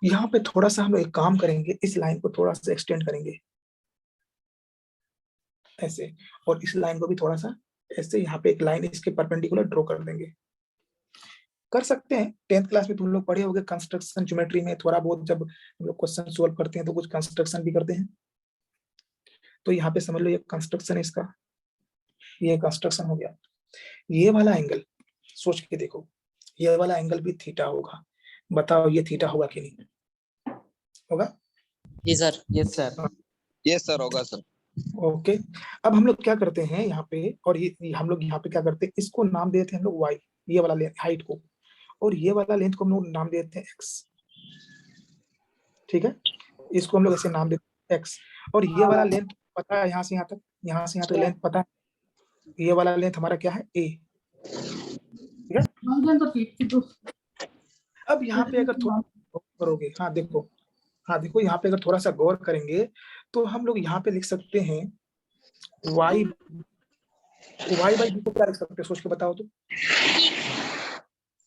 यहाँ पे थोड़ा सा हम लोग एक काम करेंगे, इस लाइन को थोड़ा सा एक्सटेंड करेंगे ऐसे, और इस लाइन को भी थोड़ा सा ऐसे, यहाँ पे एक लाइन इसके परपेंडिकुलर ड्रॉ कर देंगे। कर सकते हैं, 10th क्लास में तुम लोग पढ़े होंगे कंस्ट्रक्शन ज्योमेट्री में, थोड़ा बहुत जब हम लोग क्वेश्चन सोल्व करते हैं तो कुछ कंस्ट्रक्शन भी करते हैं। तो यहाँ पे समझ लो ये कंस्ट्रक्शन है इसका, ये कंस्ट्रक्शन हो गया। ये वाला एंगल सोच के देखो, ये वाला एंगल भी थीटा होगा, बताओ ये थीटा होगा कि नहीं होगा? जी sir. Yes sir. Yes sir, होगा सर। ओके, अब हम लोग क्या करते हैं यहाँ पे, और ये हम लोग यहाँ पे क्या करते हैं, इसको नाम देते हैं हम लोग y, ये वाला हाइट को, और ये वाला लेंथ को हम लोग नाम देते हैं x। ठीक है, इसको हम लोग ऐसे नाम देते हैं x, और ये वाला लेंथ पता है यहाँ से यहाँ तक, यहाँ से यहाँ तक लेंथ पता है, ये वाला लेंथ हमारा क्या है a। ठीक है, अब यहाँ पे अगर थोड़ा गौर करोगे, हाँ देखो, हाँ देखो यहाँ पे अगर थोड़ा सा गौर करेंगे तो हम लोग यहाँ पे लिख सकते हैं y, y बाई बी को क्या लिख सकते हैं, सोच के बताओ तो।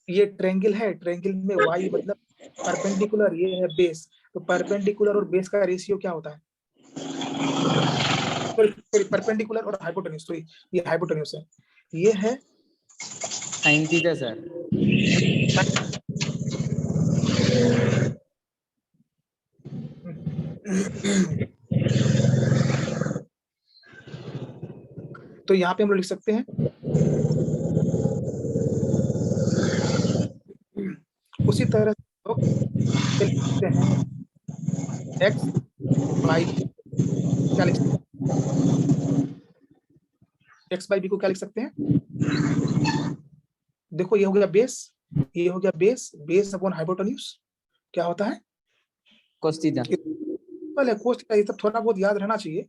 ये ट्रायंगल है, ट्रायंगल में y मतलब परपेंडिकुलर, ये है बेस, तो परपेंडिकुलर और बेस का रेशियो क्या होता है? सॉरी, परपेंडिकुलर और हाइपोटेन्यूज, सॉरी ये हाइपोटेन्यूज है, ये है साइन थीटा सर। तो यहाँ पे हम लोग लिख सकते हैं, उसी तरह से लोग लिख सकते हैं x बाई क्या लिख सकते हैं, x बाई बी को क्या लिख सकते हैं? देखो ये हो गया बेस, ये हो गया बेस, बेस अपॉन हाइपोटेन्यूज क्या होता है? cos theta. पहले कोस थीटा, ये सब थोड़ा बहुत याद रहना चाहिए।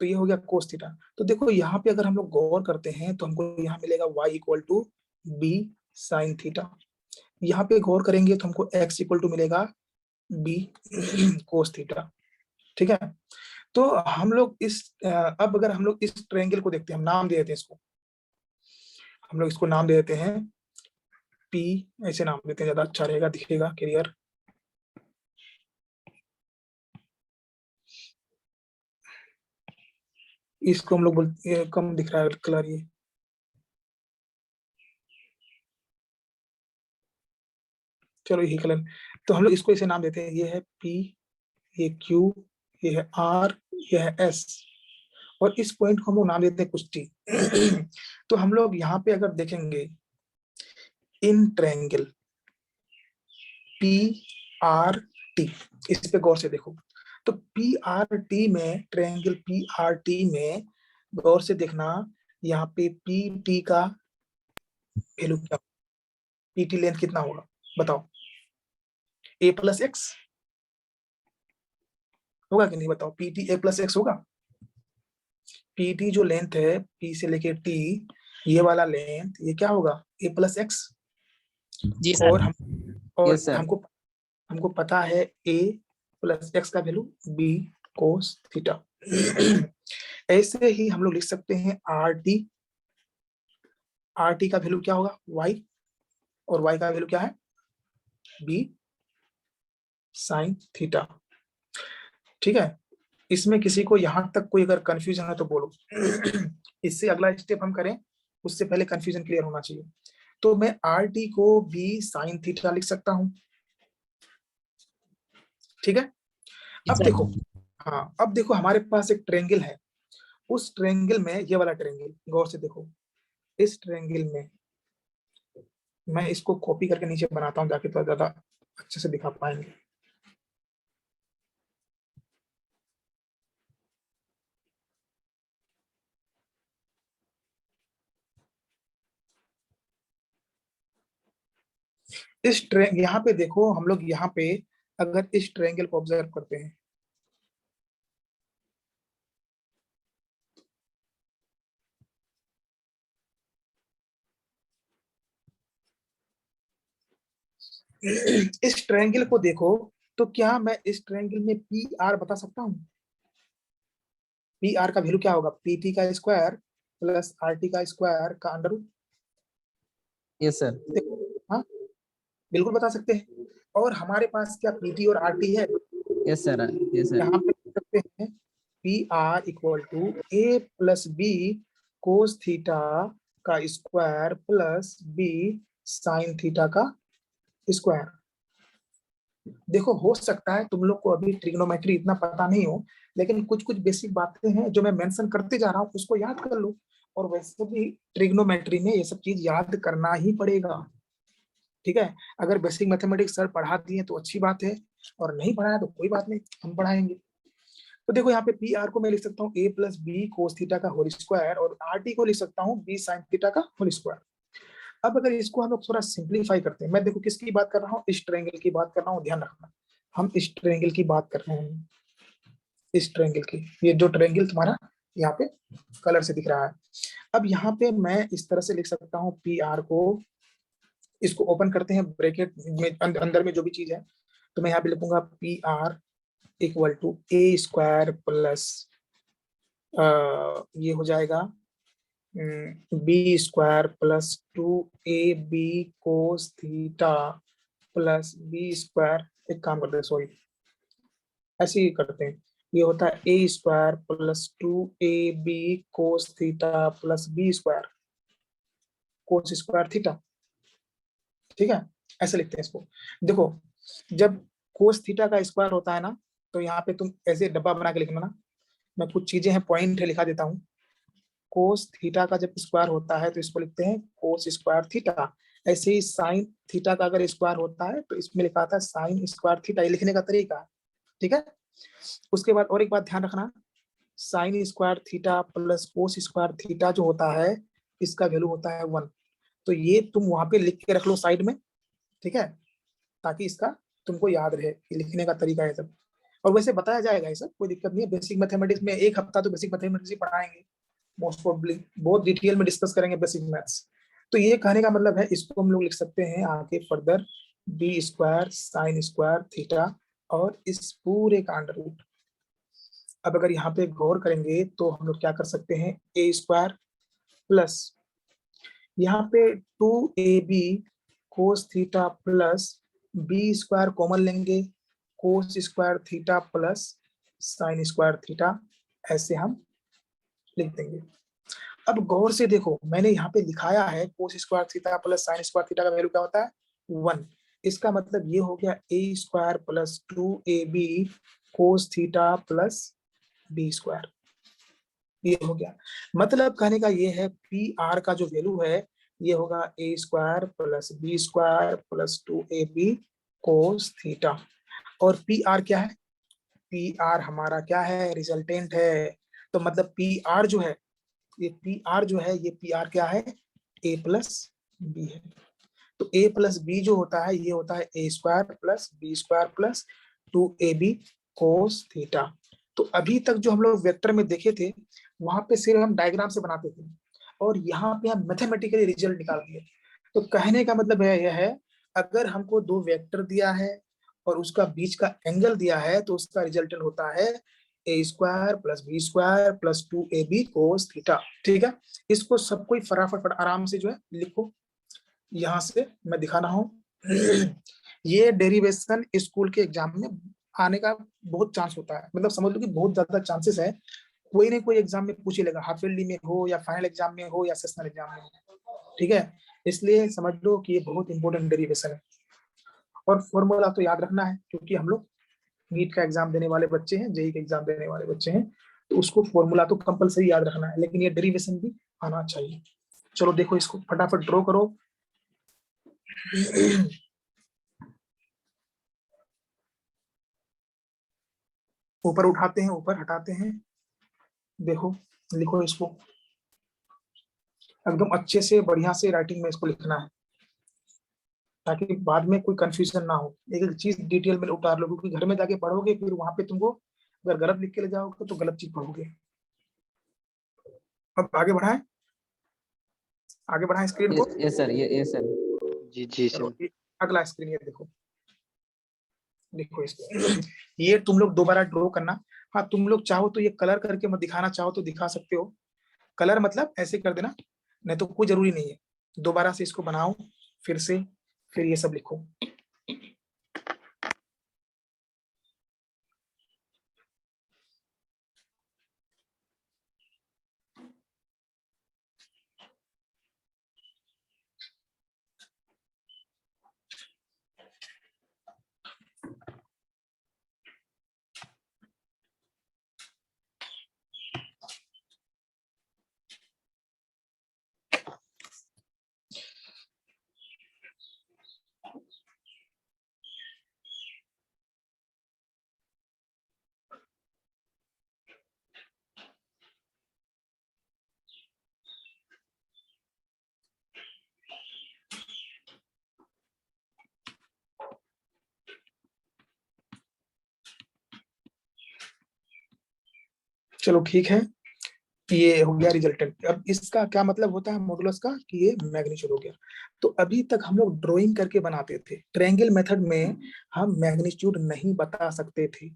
तो ये हो गया कोस थीटा। तो देखो यहाँ पे अगर हम लोग गौर करते हैं तो हमको यहाँ मिलेगा y equal to B sine theta, यहाँ पे गौर करेंगे तो हमको x इक्वल टू मिलेगा b कोस थीटा। ठीक है, तो हम लोग इस अब अगर हम लोग इस ट्रायंगल को देखते हैं, हम नाम दे देते हैं इसको, हम लोग इसको नाम दे देते हैं P, ऐसे नाम देते हैं, ज्यादा अच्छा रहेगा, दिखेगा क्लियर। इसको हम लोग बोलते, कम दिख रहा है कलर ये, चलो यही कलर। तो हम लोग इसको इसे नाम देते हैं, ये है P, ये Q, ये है R, ये है S, और इस पॉइंट को हम लोग नाम देते हैं कुछ T। तो हम लोग यहाँ पे अगर देखेंगे इन ट्रायंगल PRT, इस पे गौर से देखो, तो PRT में, ट्रायंगल PRT में गौर से देखना, यहाँ पे PT का वैल्यू क्या, PT लेंथ कितना होगा बताओ? a प्लस एक्स होगा कि नहीं बताओ? PT a प्लस एक्स होगा। PT जो लेंथ है P से लेके T, ये वाला लेंथ ये क्या होगा? a plus X. जी सर। और हम और Yes, sir. हमको पता है a प्लस एक्स का वैल्यू b कोस थीटा। ऐसे ही हम लोग लिख सकते हैं RT का वैल्यू क्या होगा? y, और y का वैल्यू क्या है? b sine theta. ठीक है, इसमें किसी को यहां तक कोई अगर कंफ्यूजन है तो बोलो। इससे अगला स्टेप हम करें उससे पहले कंफ्यूजन क्लियर होना चाहिए। तो मैं आर टी को बी साइन थीटा लिख सकता हूं, ठीक है। अब देखो, हाँ अब देखो हमारे पास एक ट्रेंगल है, उस ट्रेंगल में ये वाला ट्रेंगल गौर से देखो, इस ट्रेंगल में मैं इसको कॉपी करके नीचे बनाता हूं ताकि तो ज्यादा अच्छे से दिखा पाएंगे। इस ट्रेंग यहाँ पे देखो, हम लोग यहाँ पे अगर इस ट्रेंगल को ऑब्जर्व करते हैं, इस ट्रायंगल को देखो, तो क्या मैं इस ट्रायंगल में पी आर बता सकता हूँ? पी आर का वैल्यू क्या होगा? पी टी का स्क्वायर प्लस आर टी का स्क्वायर का अंडर रूट। Yes sir. हाँ बिल्कुल बता सकते हैं। और हमारे पास क्या पी टी और आर टी है? Yes sir. Yes sir. यहाँ पे लिख सकते हैं P R equal to A plus B cos theta का square plus B sine theta का स्क्वायर। देखो हो सकता है तुम लोग को अभी ट्रिग्नोमेट्री इतना पता नहीं हो, लेकिन कुछ कुछ बेसिक बातें हैं जो मैं मेंशन करते जा रहा हूँ, उसको याद कर लो। और वैसे भी ट्रिग्नोमेट्री में ये सब चीज याद करना ही पड़ेगा, ठीक है। अगर बेसिक मैथमेटिक्स सर पढ़ा दिए तो अच्छी बात है, और नहीं पढ़ाया तो कोई बात नहीं, हम पढ़ाएंगे। तो देखो यहाँ पे पी आर को मैं लिख सकता हूँ ए प्लस बी कोस थीटा का होल स्क्वायर, और आर टी को लिख सकता हूँ बी साइन थीटा का होल स्क्वायर। अब अगर इसको हम लोग थोड़ा सिंप्लीफाई करते हैं, मैं देखो किसकी बात कर रहा हूँ, इस ट्रायंगल की बात कर रहा हूँ, ध्यान रखना हम इस ट्रायंगल की बात कर रहे हैं, इस ट्रायंगल की। ये जो ट्रायंगल तुम्हारा यहाँ पे कलर से दिख रहा है, अब यहाँ पे मैं इस तरह से लिख सकता हूँ पी आर को, इसको ओपन करते हैं ब्रैकेट में, अंदर में जो भी चीज है, तो मैं यहाँ पे लिखूंगा P R equal to A square plus ये हो जाएगा B square plus 2ab cos theta plus B square. एक काम करते हैं, सॉरी ऐसे ही करते हैं, ये होता है A square plus 2ab cos theta plus B square cos square theta, ठीक है। ऐसे लिखते हैं इसको। देखो जब कोस थीटा का स्क्वायर होता है ना, तो यहाँ पे तुम ऐसे डब्बा बना के लिखना ना, मैं कुछ चीजें हैं पॉइंट है लिखा देता हूँ। कोस थीटा का जब स्क्वायर होता है तो इसको लिखते हैं कोस स्क्वायर थीटा। ऐसे ही साइन थीटा का अगर स्क्वायर होता है तो इसमें लिखा था साइन स्क्वायर थीटा, ये लिखने का तरीका है, ठीक है। उसके बाद और एक बात ध्यान रखना, sign square theta plus cos square theta जो होता है, इसका वैल्यू होता है 1। तो ये तुम वहां पे लिख के रख लो साइड में, ठीक है, ताकि इसका तुमको याद रहे, ये लिखने का तरीका है सब। और वैसे बताया जाएगा ये सब, कोई दिक्कत नहीं है। बेसिक मैथमेटिक्स में एक हफ्ता तो बेसिक मैथमेटिक्स ही पढ़ाएंगे, मोस्ट प्रोबेबली बहुत डिटेल में डिस्कस करेंगे बेसिक मैथ्स। तो ये कहने का मतलब है, इसको हम लोग लिख सकते हैं आगे further B square sine square theta और इस पूरे का अंडर रूट। अब अगर यहाँ पे गौर करेंगे तो हम लोग क्या कर सकते हैं, ए स्क्वायर प्लस यहाँ पे 2ab cos theta plus B square common लेंगे, cos square theta plus sine square theta, ऐसे हम लिख देंगे। अब गौर से देखो, मैंने यहाँ पे लिखाया है cos square theta plus sine square theta का वैल्यू क्या होता है 1। इसका मतलब ये हो गया A square plus 2ab cos theta plus B square, ये हो गया। मतलब कहने का ये है पी आर का जो वैल्यू है ये होगा A square plus B square plus 2ab cos theta. और पी आर क्या है? पी आर हमारा क्या है? रिजल्टेंट है। तो मतलब पी आर जो है, ये पी आर जो है, ये पी आर क्या है? ए प्लस बी है। तो ए प्लस बी जो होता है ये होता है A square plus B square plus 2ab cos theta. तो अभी तक जो हम लोग वेक्टर में देखे थे वहां पे सिर्फ हम डायग्राम से बनाते थे, और यहाँ पे हम मैथमेटिकली रिजल्ट निकाल दिए। तो कहने का मतलब है यह है, अगर हमको दो वेक्टर दिया है और उसका बीच का एंगल दिया है तो उसका रिजल्टेंट होता है A square plus B square plus 2ab cos theta, ठीक है। इसको सब कोई फटाफट आराम से जो है लिखो, यहाँ से मैं दिखा रहा हूँ। ये डेरिवेशन स्कूल के एग्जाम में आने का बहुत चांस होता है, मतलब समझ लो कि बहुत ज्यादा चांसेस है, कोई ना कोई एग्जाम में पूछ ही लेगा, हाफ ईयरली में हो या फाइनल एग्जाम में हो या सेशनल एग्जाम में हो। ठीक है, इसलिए समझ लो कि ये बहुत इंपॉर्टेंट डेरिवेशन है। और फॉर्मूला तो याद रखना है, क्योंकि हम लोग नीट का एग्जाम देने वाले बच्चे हैं, जेई का एग्जाम देने वाले बच्चे हैं, तो उसको फॉर्मूला तो कंपलसरी याद रखना है, लेकिन ये डेरिवेशन भी आना चाहिए। चलो देखो, इसको फटाफट ड्रॉ करो। ऊपर उठाते हैं, ऊपर हटाते हैं, देखो, लिखो इसको एकदम अच्छे से, बढ़िया से राइटिंग में इसको लिखना है, ताकि बाद में कोई कंफ्यूजन ना हो, एक एक चीज डिटेल में उतार लो, क्योंकि घर में जाके पढ़ोगे, फिर वहां पे तुमको अगर गलत लिख के ले जाओगे तो गलत चीज पढ़ोगे। अब आगे बढ़ाएं स्क्रीन को। यस सर, ये सर। जी चलो सर। अगला स्क्रीन ये देखो, देखो इसको, ये तुम लोग दोबारा ड्रॉ करना। हाँ, तुम लोग चाहो तो ये कलर करके मत दिखाना, चाहो तो दिखा सकते हो, कलर मतलब ऐसे कर देना, नहीं तो कोई जरूरी नहीं है। दोबारा से इसको बनाओ फिर से, फिर ये सब लिखो। चलो ठीक है, ये हो गया रिजल्टेंट। अब इसका क्या मतलब होता है मॉडुलस का, कि ये मैग्नीट्यूड हो गया। तो अभी तक हम लोग ड्राइंग करके बनाते थे, ट्रायंगल मेथड में हम मैग्नीट्यूड नहीं बता सकते थे।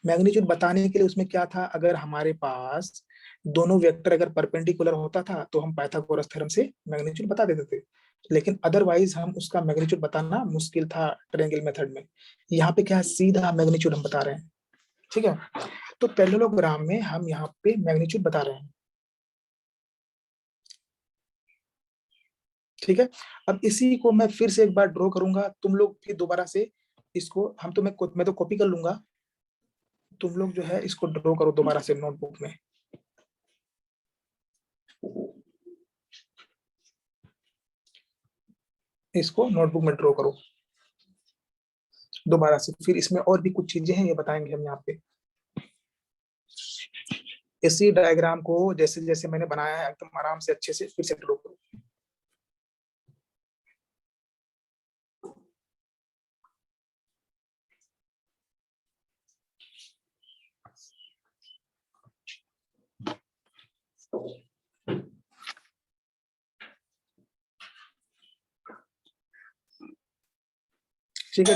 मैग्नीट्यूड बताने के लिए उसमें क्या था, अगर हमारे पास दोनों वेक्टर अगर परपेंडिकुलर होता था तो हम पाइथागोरस थ्योरम से मैग्नीट्यूड बता देते थे, लेकिन अदरवाइज हम उसका मैग्नीट्यूड बताना मुश्किल था ट्रायंगल मेथड में। यहाँ पे क्या है, सीधा मैग्नीट्यूड हम बता रहे हैं। ठीक है, तो पैरेललोग्राम में हम यहाँ पे मैग्नीट्यूड बता रहे हैं। ठीक है, अब इसी को मैं फिर से एक बार ड्रॉ करूंगा, तुम लोग फिर दोबारा से इसको, मैं तो कॉपी कर लूंगा, तुम लोग जो है इसको ड्रॉ करो दोबारा से नोटबुक में। इसको नोटबुक में ड्रॉ करो दोबारा से, फिर इसमें और भी कुछ चीजें हैं, ये बताएंगे हम यहाँ पे। इसी डायग्राम को जैसे जैसे मैंने बनाया है एकदम आराम से अच्छे से फिर से ड्रॉ करो। ठीक है,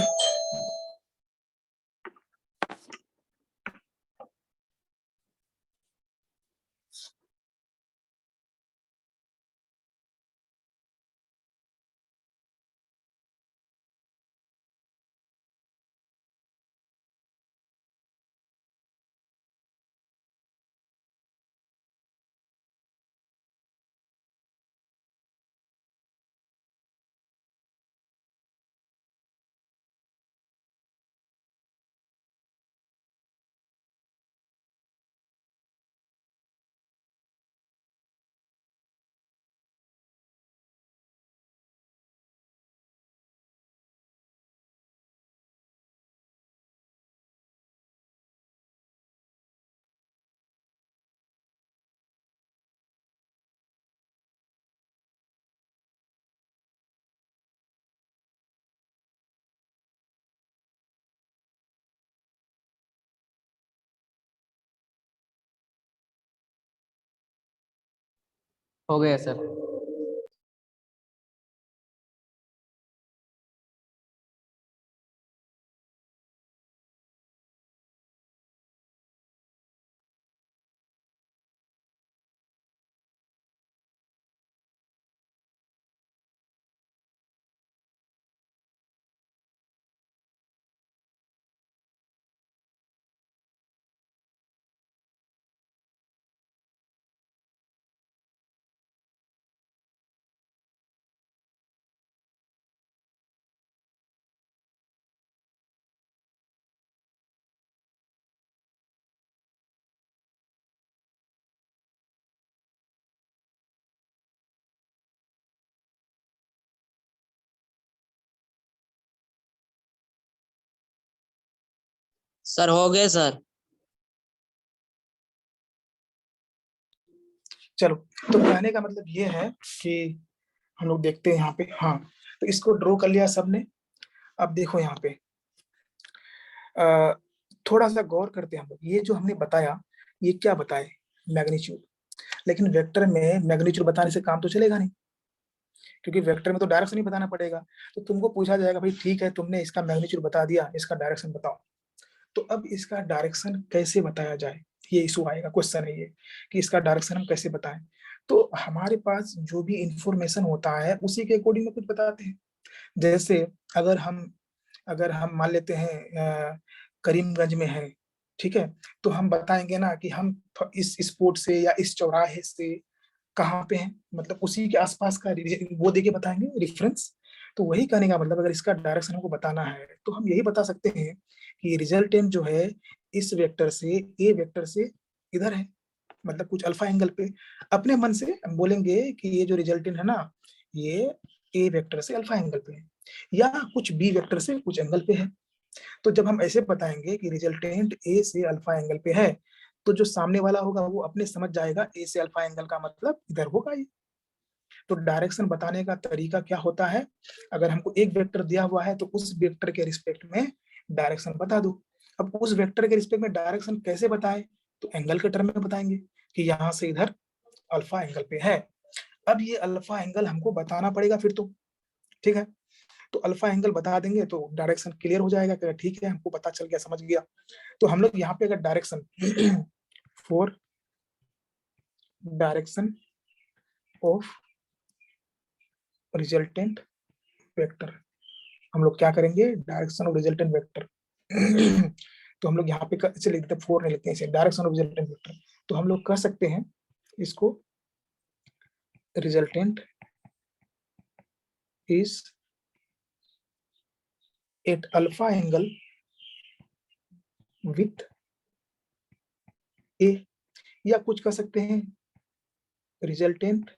हो गया सर। सर हो गए सर। चलो, तो कहने का मतलब ये है कि हम लोग देखते हैं यहाँ पे। हाँ, तो इसको ड्रॉ कर लिया सबने। अब देखो यहाँ पे थोड़ा सा गौर करते हैं हम लोग। ये जो हमने बताया, ये क्या बताए? मैग्नीट्यूड। लेकिन वेक्टर में मैग्नीट्यूड बताने से काम तो चलेगा नहीं, क्योंकि वेक्टर में तो डायरेक्शन ही बताना पड़ेगा। तो तुमको पूछा जाएगा, भाई ठीक है, तुमने इसका मैग्नीट्यूड बता दिया, इसका डायरेक्शन बताओ। तो अब इसका डायरेक्शन कैसे बताया जाए, ये इशू आएगा, क्वेश्चन है ये कि इसका डायरेक्शन हम कैसे बताएं। तो हमारे पास जो भी इंफॉर्मेशन होता है उसी के अकॉर्डिंग में कुछ बताते हैं। जैसे अगर हम मान लेते हैं करीमगंज में है, ठीक है, तो हम बताएंगे ना कि हम इस स्पॉट से या इस चौराहे से कहाँ पे हैं, मतलब उसी के आसपास का वो देके बताएंगे रेफरेंस। तो वही कहने का मतलब, अगर इसका डायरेक्शन हमको बताना है तो हम यही बता सकते हैं कि रिजल्टेंट जो है इस वेक्टर से, ए वेक्टर से इधर है, मतलब कुछ अल्फा एंगल पे। अपने मन से हम बोलेंगे कि ये जो रिजल्टेंट है ना, ये ए वेक्टर से अल्फा एंगल पे है, या कुछ बी वेक्टर से कुछ एंगल पे है। तो जब हम ऐसे बताएंगे कि रिजल्टेंट ए से अल्फा एंगल पे है, तो जो सामने वाला होगा वो अपने समझ जाएगा ए से अल्फा एंगल का मतलब इधर होगा ये। तो डायरेक्शन बताने का तरीका क्या होता है? अगर हमको एक वेक्टर दिया हुआ है तो उस वेक्टर के रिस्पेक्ट में डायरेक्शन बता दो। अब उस वेक्टर के रिस्पेक्ट में डायरेक्शन कैसे बताएं? तो एंगल के टर्म में बताएंगे कि यहाँ से इधर अल्फा एंगल पे है। अब ये अल्फा एंगल हमको बताना पड़ेगा फिर तो, ठीक है। तो अल्फा एंगल बता देंगे तो डायरेक्शन क्लियर हो जाएगा कि ठीक है, हमको पता चल गया, समझ गया। तो हम लोग यहाँ पे अगर direction for direction of resultant vector, हम लोग क्या करेंगे? डायरेक्शन ऑफ रिजल्टेंट वेक्टर तो हम लोग यहाँ पे इसे लिख देते हैं, 4 नहीं लिखते हैं इसे, डायरेक्शन ऑफ रिजल्टेंट वेक्टर। तो हम लोग कह सकते हैं इसको resultant is at alpha angle with A, या कुछ कह सकते हैं resultant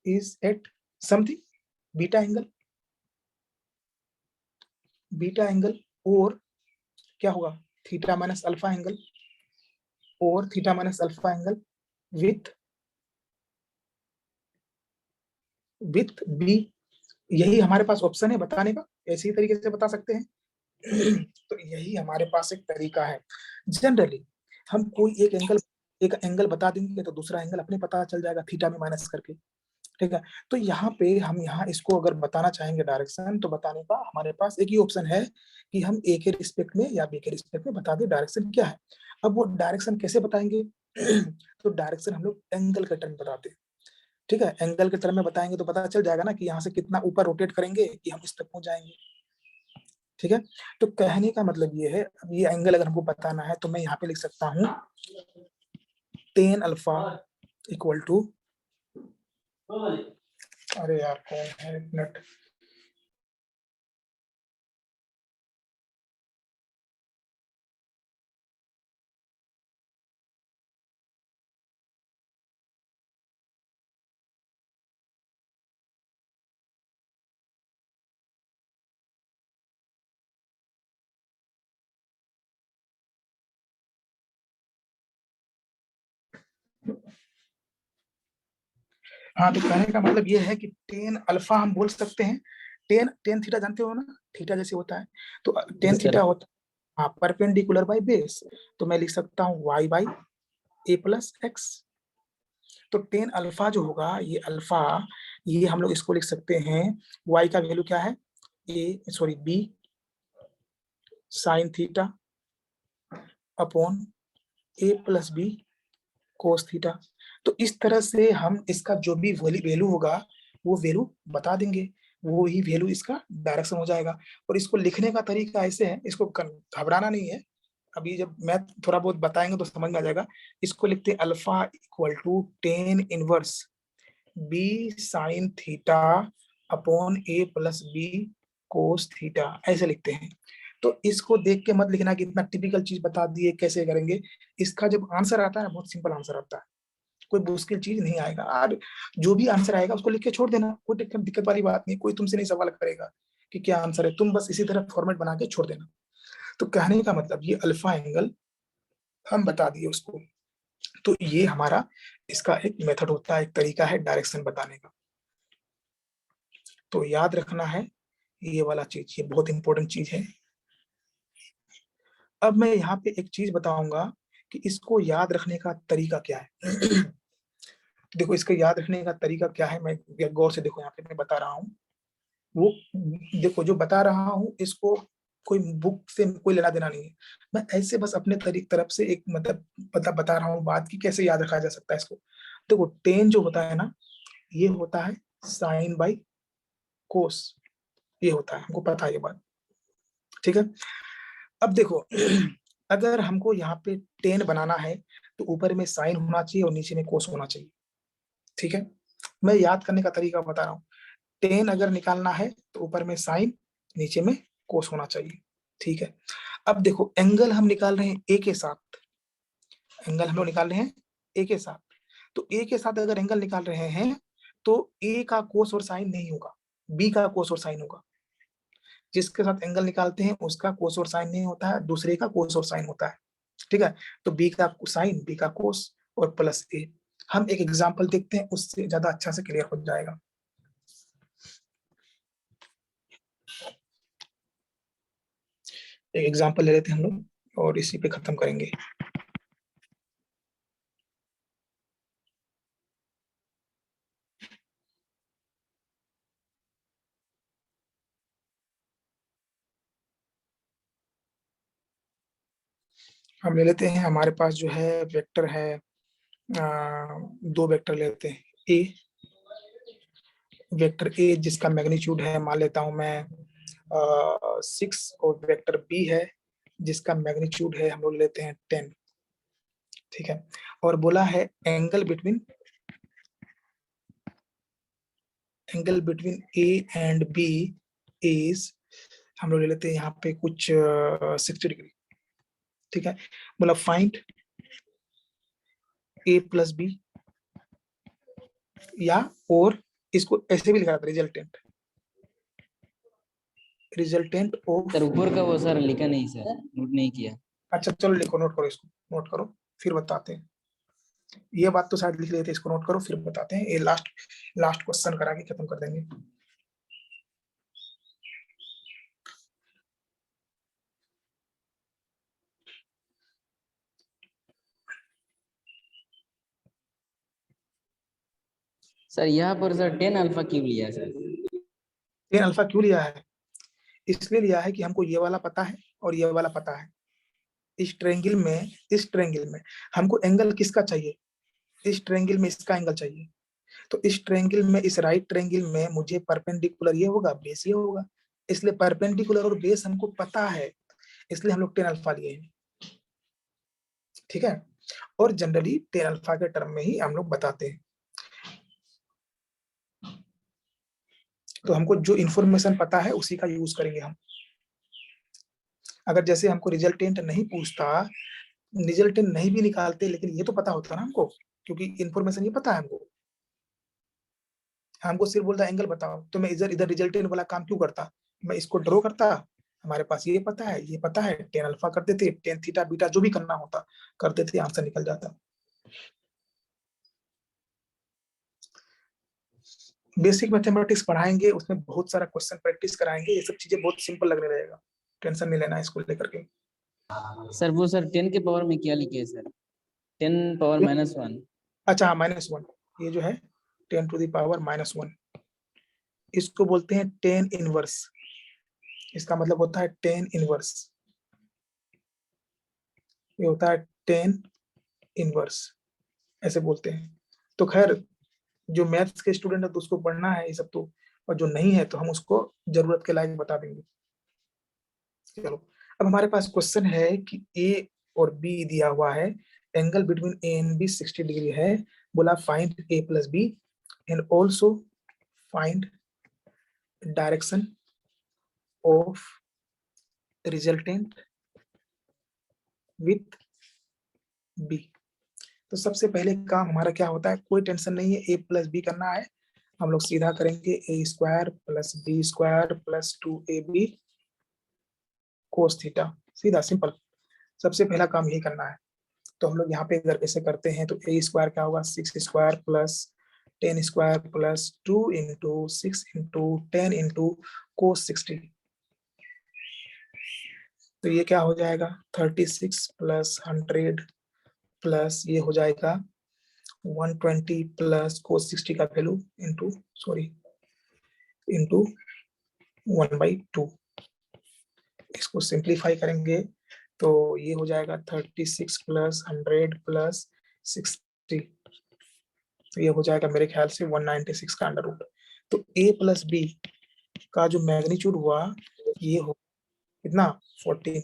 is at something beta angle, beta angle, और क्या होगा? थीटा माइनस अल्फा एंगल, और theta minus alpha angle with B. यही हमारे पास ऑप्शन है बताने का, ऐसे ही तरीके से बता सकते हैं। तो यही हमारे पास एक तरीका है। जनरली हम कोई एक एंगल बता देंगे तो दूसरा एंगल अपने पता चल जाएगा थीटा में माइनस करके, ठीक है। तो यहाँ पे हम यहाँ इसको अगर बताना चाहेंगे डायरेक्शन, तो बताने का हमारे पास एक ही ऑप्शन है कि हम ए के रिस्पेक्ट में या बी के रिस्पेक्ट में बता दें डायरेक्शन क्या है। अब वो डायरेक्शन कैसे बताएंगे? तो डायरेक्शन हम लोग एंगल के टर्म बताते हैं, ठीक है। एंगल के टर्म में बताएंगे तो पता चल जाएगा ना कि यहाँ से कितना ऊपर रोटेट करेंगे कि हम इस तक पहुंच जाएंगे, ठीक है। तो कहने का मतलब ये है, अब ये एंगल अगर हमको बताना है तो मैं यहाँ पे लिख सकता हूँ tan अल्फा इक्वल टू, अरे यार कौन है, एक मिनट, हाँ। तो कहने का मतलब ये है कि टेन अल्फा हम बोल सकते हैं, टेन टेन थीटा जानते हो ना, थीटा जैसे होता है, तो टेन थीटा होता है हाँ परपेंडिकुलर बाई बेस। तो मैं लिख सकता हूँ y by A plus x. तो टेन अल्फा जो होगा, ये अल्फा, ये हम लोग इसको लिख सकते हैं, y का वैल्यू क्या है? B sine theta upon A plus B cos theta. तो इस तरह से हम इसका जो भी वैल्यू होगा वो वैल्यू बता देंगे, वो ही वैल्यू इसका डायरेक्शन हो जाएगा। और इसको लिखने का तरीका ऐसे है, इसको घबराना नहीं है, अभी जब मैं थोड़ा बहुत बताएंगे तो समझ में आ जाएगा। इसको लिखते हैं alpha equal to tan inverse B sine theta upon A plus B cos theta, ऐसे लिखते हैं। तो इसको देख के मत लिखना कि इतना टिपिकल चीज बता दिए कैसे करेंगे। इसका जब आंसर आता है बहुत सिंपल आंसर आता है, कोई मुश्किल चीज नहीं आएगा। और जो भी आंसर आएगा उसको लिख के छोड़ देना, कोई दिक्कत वाली बात नहीं, कोई तुमसे नहीं सवाल करेगा कि क्या आंसर है, तुम बस इसी तरह फॉर्मेट बना के छोड़ देना। तो कहने का मतलब ये अल्फा एंगल हम बता दिए उसको। तो ये हमारा इसका एक मेथड होता है, एक तरीका है डायरेक्शन बताने का। तो याद रखना है ये वाला चीज, ये बहुत इंपॉर्टेंट चीज है। अब मैं यहाँ पे एक चीज बताऊंगा कि इसको याद रखने का तरीका क्या है। देखो इसका याद रखने का तरीका क्या है, मैं गौर से देखो यहाँ पे मैं बता रहा हूँ। वो देखो जो बता रहा हूँ इसको कोई बुक से कोई लेना देना नहीं है, मैं ऐसे बस अपने तरफ से एक मतलब बता रहा हूँ बात की कैसे याद रखा जा सकता है इसको। देखो टेन जो होता है ना, ये होता है साइन बाई कोस, ये होता है, हमको पता है ये बात, ठीक है। अब देखो अगर हमको यहाँ पे टेन बनाना है तो ऊपर में साइन होना चाहिए और नीचे में कोस होना चाहिए, ठीक है। मैं याद करने का तरीका बता रहा हूँ। टेन अगर निकालना है तो ऊपर में साइन नीचे में कोस होना चाहिए, ठीक है। अब देखो एंगल हम निकाल रहे हैं ए के साथ, एंगल हम लोग निकाल रहे हैं ए के साथ। तो ए के साथ अगर एंगल निकाल रहे हैं तो ए का कोस और साइन नहीं होगा, बी का कोस और साइन होगा। जिसके साथ एंगल निकालते हैं उसका कोस और साइन नहीं होता है, दूसरे का कोस और साइन होता है, ठीक है। तो बी का साइन, बी का कोस और प्लस ए। हम एक एग्जांपल देखते हैं, उससे ज्यादा अच्छा से क्लियर हो जाएगा। एक एग्जांपल ले लेते हैं हम लोग और इसी पे खत्म करेंगे। हम ले लेते हैं, हमारे पास जो है वेक्टर है, दो वेक्टर लेते हैं। ए, वेक्टर ए जिसका मैग्नीट्यूड है मान लेता हूं मैं 6, और वेक्टर बी है जिसका मैग्नीट्यूड है हम लोग लेते हैं 10, ठीक है। और बोला है angle between A and B is, हम लोग ले लेते हैं यहाँ पे कुछ 60 डिग्री, ठीक है। बोला फाइंड ए प्लस बी, या और इसको ऐसे भी लिखा था रिजल्टेंट, रिजल्टेंट ऑफ। सर ऊपर का वो सर लिखा नहीं सर, नोट नहीं किया। अच्छा चलो लिखो, नोट करो, इसको नोट करो फिर बताते हैं। ये बात तो शायद लिख लेते, इसको नोट करो फिर बताते हैं। ये लास्ट क्वेश्चन करा के खत्म कर देंगे। सर यहाँ पर सर 10 अल्फा क्यों लिया सर? 10 अल्फा क्यों लिया है? इसलिए लिया है कि हमको ये वाला पता है और ये वाला पता है। इस ट्रायंगल में हमको एंगल किसका चाहिए? इस ट्रायंगल में इसका एंगल चाहिए। तो इस ट्रायंगल में, इस राइट ट्रायंगल में मुझे परपेंडिकुलर ये होगा, बेस ये होगा। इसलिए परपेंडिकुलर और बेस हमको पता है, इसलिए हम लोग 10 अल्फा लिए हैं, ठीक है। और जनरली 10 अल्फा के टर्म में ही हम लोग बताते हैं। तो हमको जो इंफॉर्मेशन पता है उसी का यूज करेंगे हम। अगर जैसे हमको रिजल्टेंट नहीं पूछता, रिजल्टेंट नहीं भी निकालते, लेकिन ये तो पता होता ना हमको, क्योंकि इंफॉर्मेशन ये पता है हमको सिर्फ बोलता एंगल बताओ, तो मैं इधर इधर रिजल्टेंट वाला काम क्यों करता? मैं इसको ड्रॉ करता, हमारे पास ये पता है, ये पता है, 10 अल्फा कर देते, 10 थीटा बीटा जो भी करना होता कर देते, आंसर निकल जाता। बेसिक मैथमेटिक्स पढ़ाएंगे, उसमें बहुत सारा क्वेश्चन प्रैक्टिस कराएंगे, ये सब चीजें बहुत सिंपल लगने लगेगा, टेंशन नहीं लेना इसको लेकर के। सर वो सर 10 के पावर में क्या लिखे है सर? 10 पावर -1। अच्छा हाँ, -1, ये जो है 10 टू द पावर -1, इसको बोलते हैं 10 इनवर्स। इसका मतलब होता है 10 इनवर्स, ये होता है 10 इनवर्स, ऐसे बोलते हैं। तो खैर जो मैथ्स के स्टूडेंट है तो उसको पढ़ना है ये सब तो, और जो नहीं है तो हम उसको जरूरत के लायक बता देंगे। चलो अब हमारे पास क्वेश्चन है कि ए और बी दिया हुआ है, angle between A and B 60 degree है। बोला find A plus B and also find direction of resultant with B. तो सबसे पहले काम हमारा क्या होता है, कोई टेंशन नहीं है, ए प्लस बी करना है। हम लोग सीधा करेंगे A square plus B square plus 2ab cos theta, सीधा सिंपल, सबसे पहला काम यही करना है। तो हम लोग यहाँ पे अगर ऐसे करते हैं तो ए स्क्वायर क्या होगा, 6 square plus 10 square plus 2 into 6 into 10 into cos 60। तो ये क्या हो जाएगा 36 प्लस 100 प्लस ये हो जाएगा 120 प्लस कोस 60 का वैल्यू इंटू इंटू 1/2। इसको सिंप्लीफाई करेंगे तो ये हो जाएगा 36 प्लस 100 प्लस 60। तो ये हो जाएगा मेरे ख्याल से 196 का अंडर रूट। तो a प्लस बी का जो मैग्नीट्यूड हुआ ये हो कितना 14।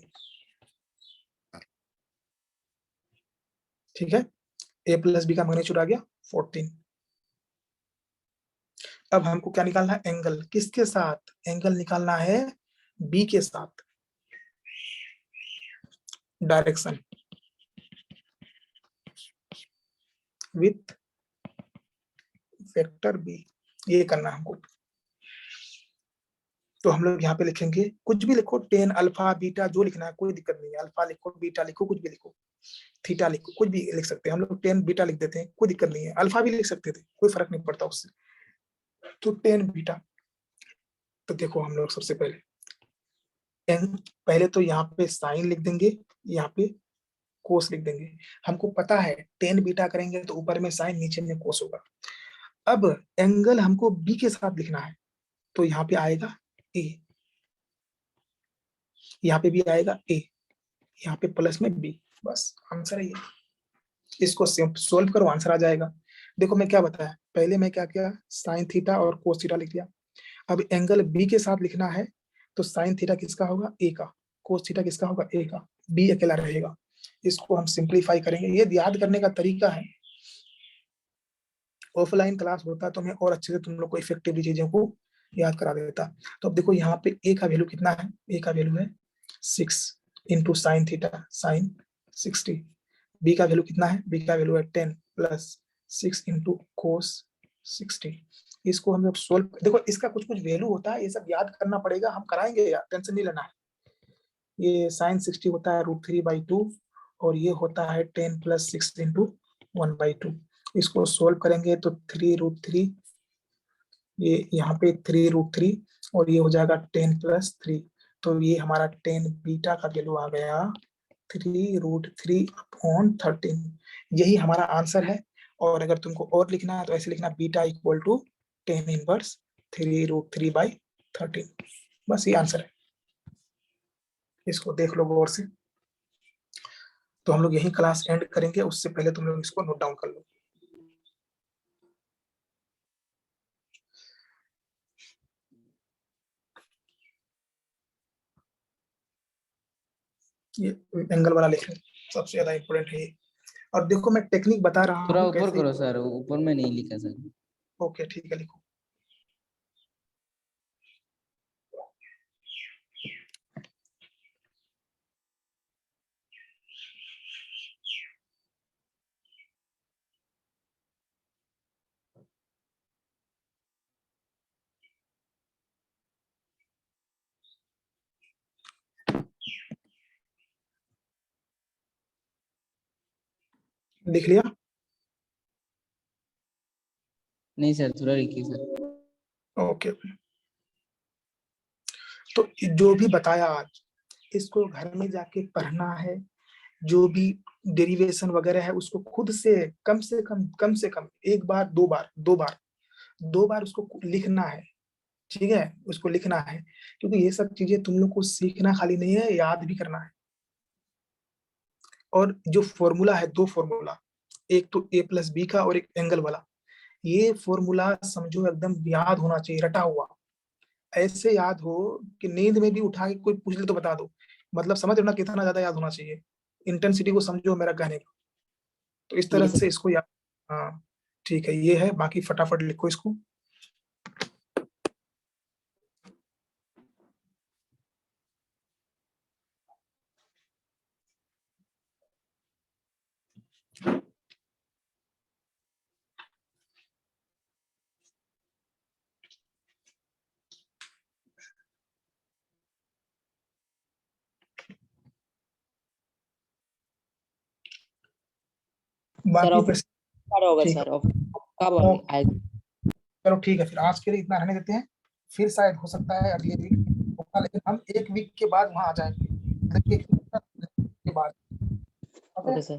ठीक है, a प्लस बी का मैग्नीट्यूड आ गया 14। अब हमको क्या निकालना है, एंगल किसके साथ, एंगल निकालना है b के साथ, डायरेक्शन विथ वेक्टर b, ये करना है हमको। तो हम लोग यहाँ पे लिखेंगे, कुछ भी लिखो, 10 अल्फा बीटा जो लिखना है कोई दिक्कत नहीं है, अल्फा लिखो बीटा लिखो कुछ भी लिखो, थीटा लिखो कुछ भी लिख सकते हैं। हम लोग 10 बीटा लिख देते हैं, कोई दिक्कत नहीं है, अल्फा भी लिख सकते थे, कोई फर्क नहीं पड़ता उससे। तो 10 बीटा, तो देखो हम लोग सबसे पहले तो यहाँ पे साइन लिख देंगे, यहाँ पे कोस लिख देंगे। हमको पता है 10 बीटा करेंगे तो ऊपर में साइन नीचे में कोस होगा। अब एंगल हमको बी के साथ लिखना है, तो यहाँ पे आएगा ए, यहाँ पे भी आएगा ए, यहाँ पे प्लस में बी, बस आंसर है ये। इसको सोल्व करो आंसर आ जाएगा। देखो मैं क्या बताया, पहले मैं क्या किया, साइन थीटा और कोस थीटा लिख दिया। अब एंगल बी के साथ लिखना है तो साइन थीटा किसका होगा, ए का, कोस थीटा किसका होगा, ए का, बी अकेला रहेगा। इसको हम सिंप्लीफाई करेंगे। ये याद करने का तरीका है, ऑफलाइन क्लास होता तो मैं और अच्छे से तुम लोग को इफेक्टिवली चीजों को याद करा देता। तो अब देखो यहाँ पे ए का वैल्यू कितना है, ए का वैल्यू है 6 into sine theta sine 60। B का वैल्यू कितना है, बी का वैल्यू है 10 प्लस 6 इंटू कोस 60। इसको हम लोग सोल्व, देखो इसका कुछ कुछ वैल्यू होता है, ये सब याद करना पड़ेगा, हम कराएंगे यार, टेंशन नहीं लेना है। ये साइन 60 होता है √3/2 और ये होता है 10 प्लस 6 इंटू 1/2। इसको सोल्व करेंगे तो 3√3, ये यहाँ पे 3√3 और ये हो जाएगा 10 प्लस 3। तो ये हमारा 10 बीटा का वैल्यू आ गया 3√3/13। यही हमारा आंसर है। और अगर तुमको और लिखना है तो ऐसे लिखना, बीटा इक्वल टू 10 इनवर्स 3√3/13। बस ये आंसर है, इसको देख लो गौर से। तो हम लोग यही क्लास एंड करेंगे, उससे पहले तुम लोग इसको नोट डाउन कर लो। ये एंगल वाला लिख लो, सबसे ज्यादा इंपॉर्टेंट है ये। और देखो मैं टेक्निक बता रहा थोड़ा हूँ ऊपर कैसे। करो सर, ऊपर में नहीं लिखा सर। ओके ठीक है, लिखो। लिख लिया? नहीं सर, थोड़ा लिखिए सर। ओके। तो जो भी बताया आज, इसको घर में जाके पढ़ना है। जो भी डेरिवेशन वगैरह है उसको खुद से कम से कम एक बार दो बार उसको लिखना है। ठीक है, उसको लिखना है, क्योंकि ये सब चीजें तुम लोग को सीखना खाली नहीं है, याद भी करना है। और जो फॉर्मूला है, दो फॉर्मूला, एक तो a प्लस बी का और एक एंगल वाला, ये फॉर्मूला समझो एकदम याद होना चाहिए, रटा हुआ। ऐसे याद हो कि नींद में भी उठा के कोई पूछ ले तो बता दो। मतलब समझ रहे हो ना कितना ज्यादा याद होना चाहिए, इंटेंसिटी को समझो मेरा कहने का। तो इस तरह यस से सर। इसको याद। हाँ ठीक है, ये है, बाकी फटाफट लिखो इसको। बाकी ऑफिस फिर कब होगा ठीक है। सर? ऑफिस कब ओके। आएगा? चलो ठीक है, फिर आज के लिए इतना रहने देते हैं, फिर शायद हो सकता है अगले वीक होगा, लेकिन हम 1 वीक के बाद वहाँ आ जाएंगे, मतलब 1 वीक के बाद। Okay sir.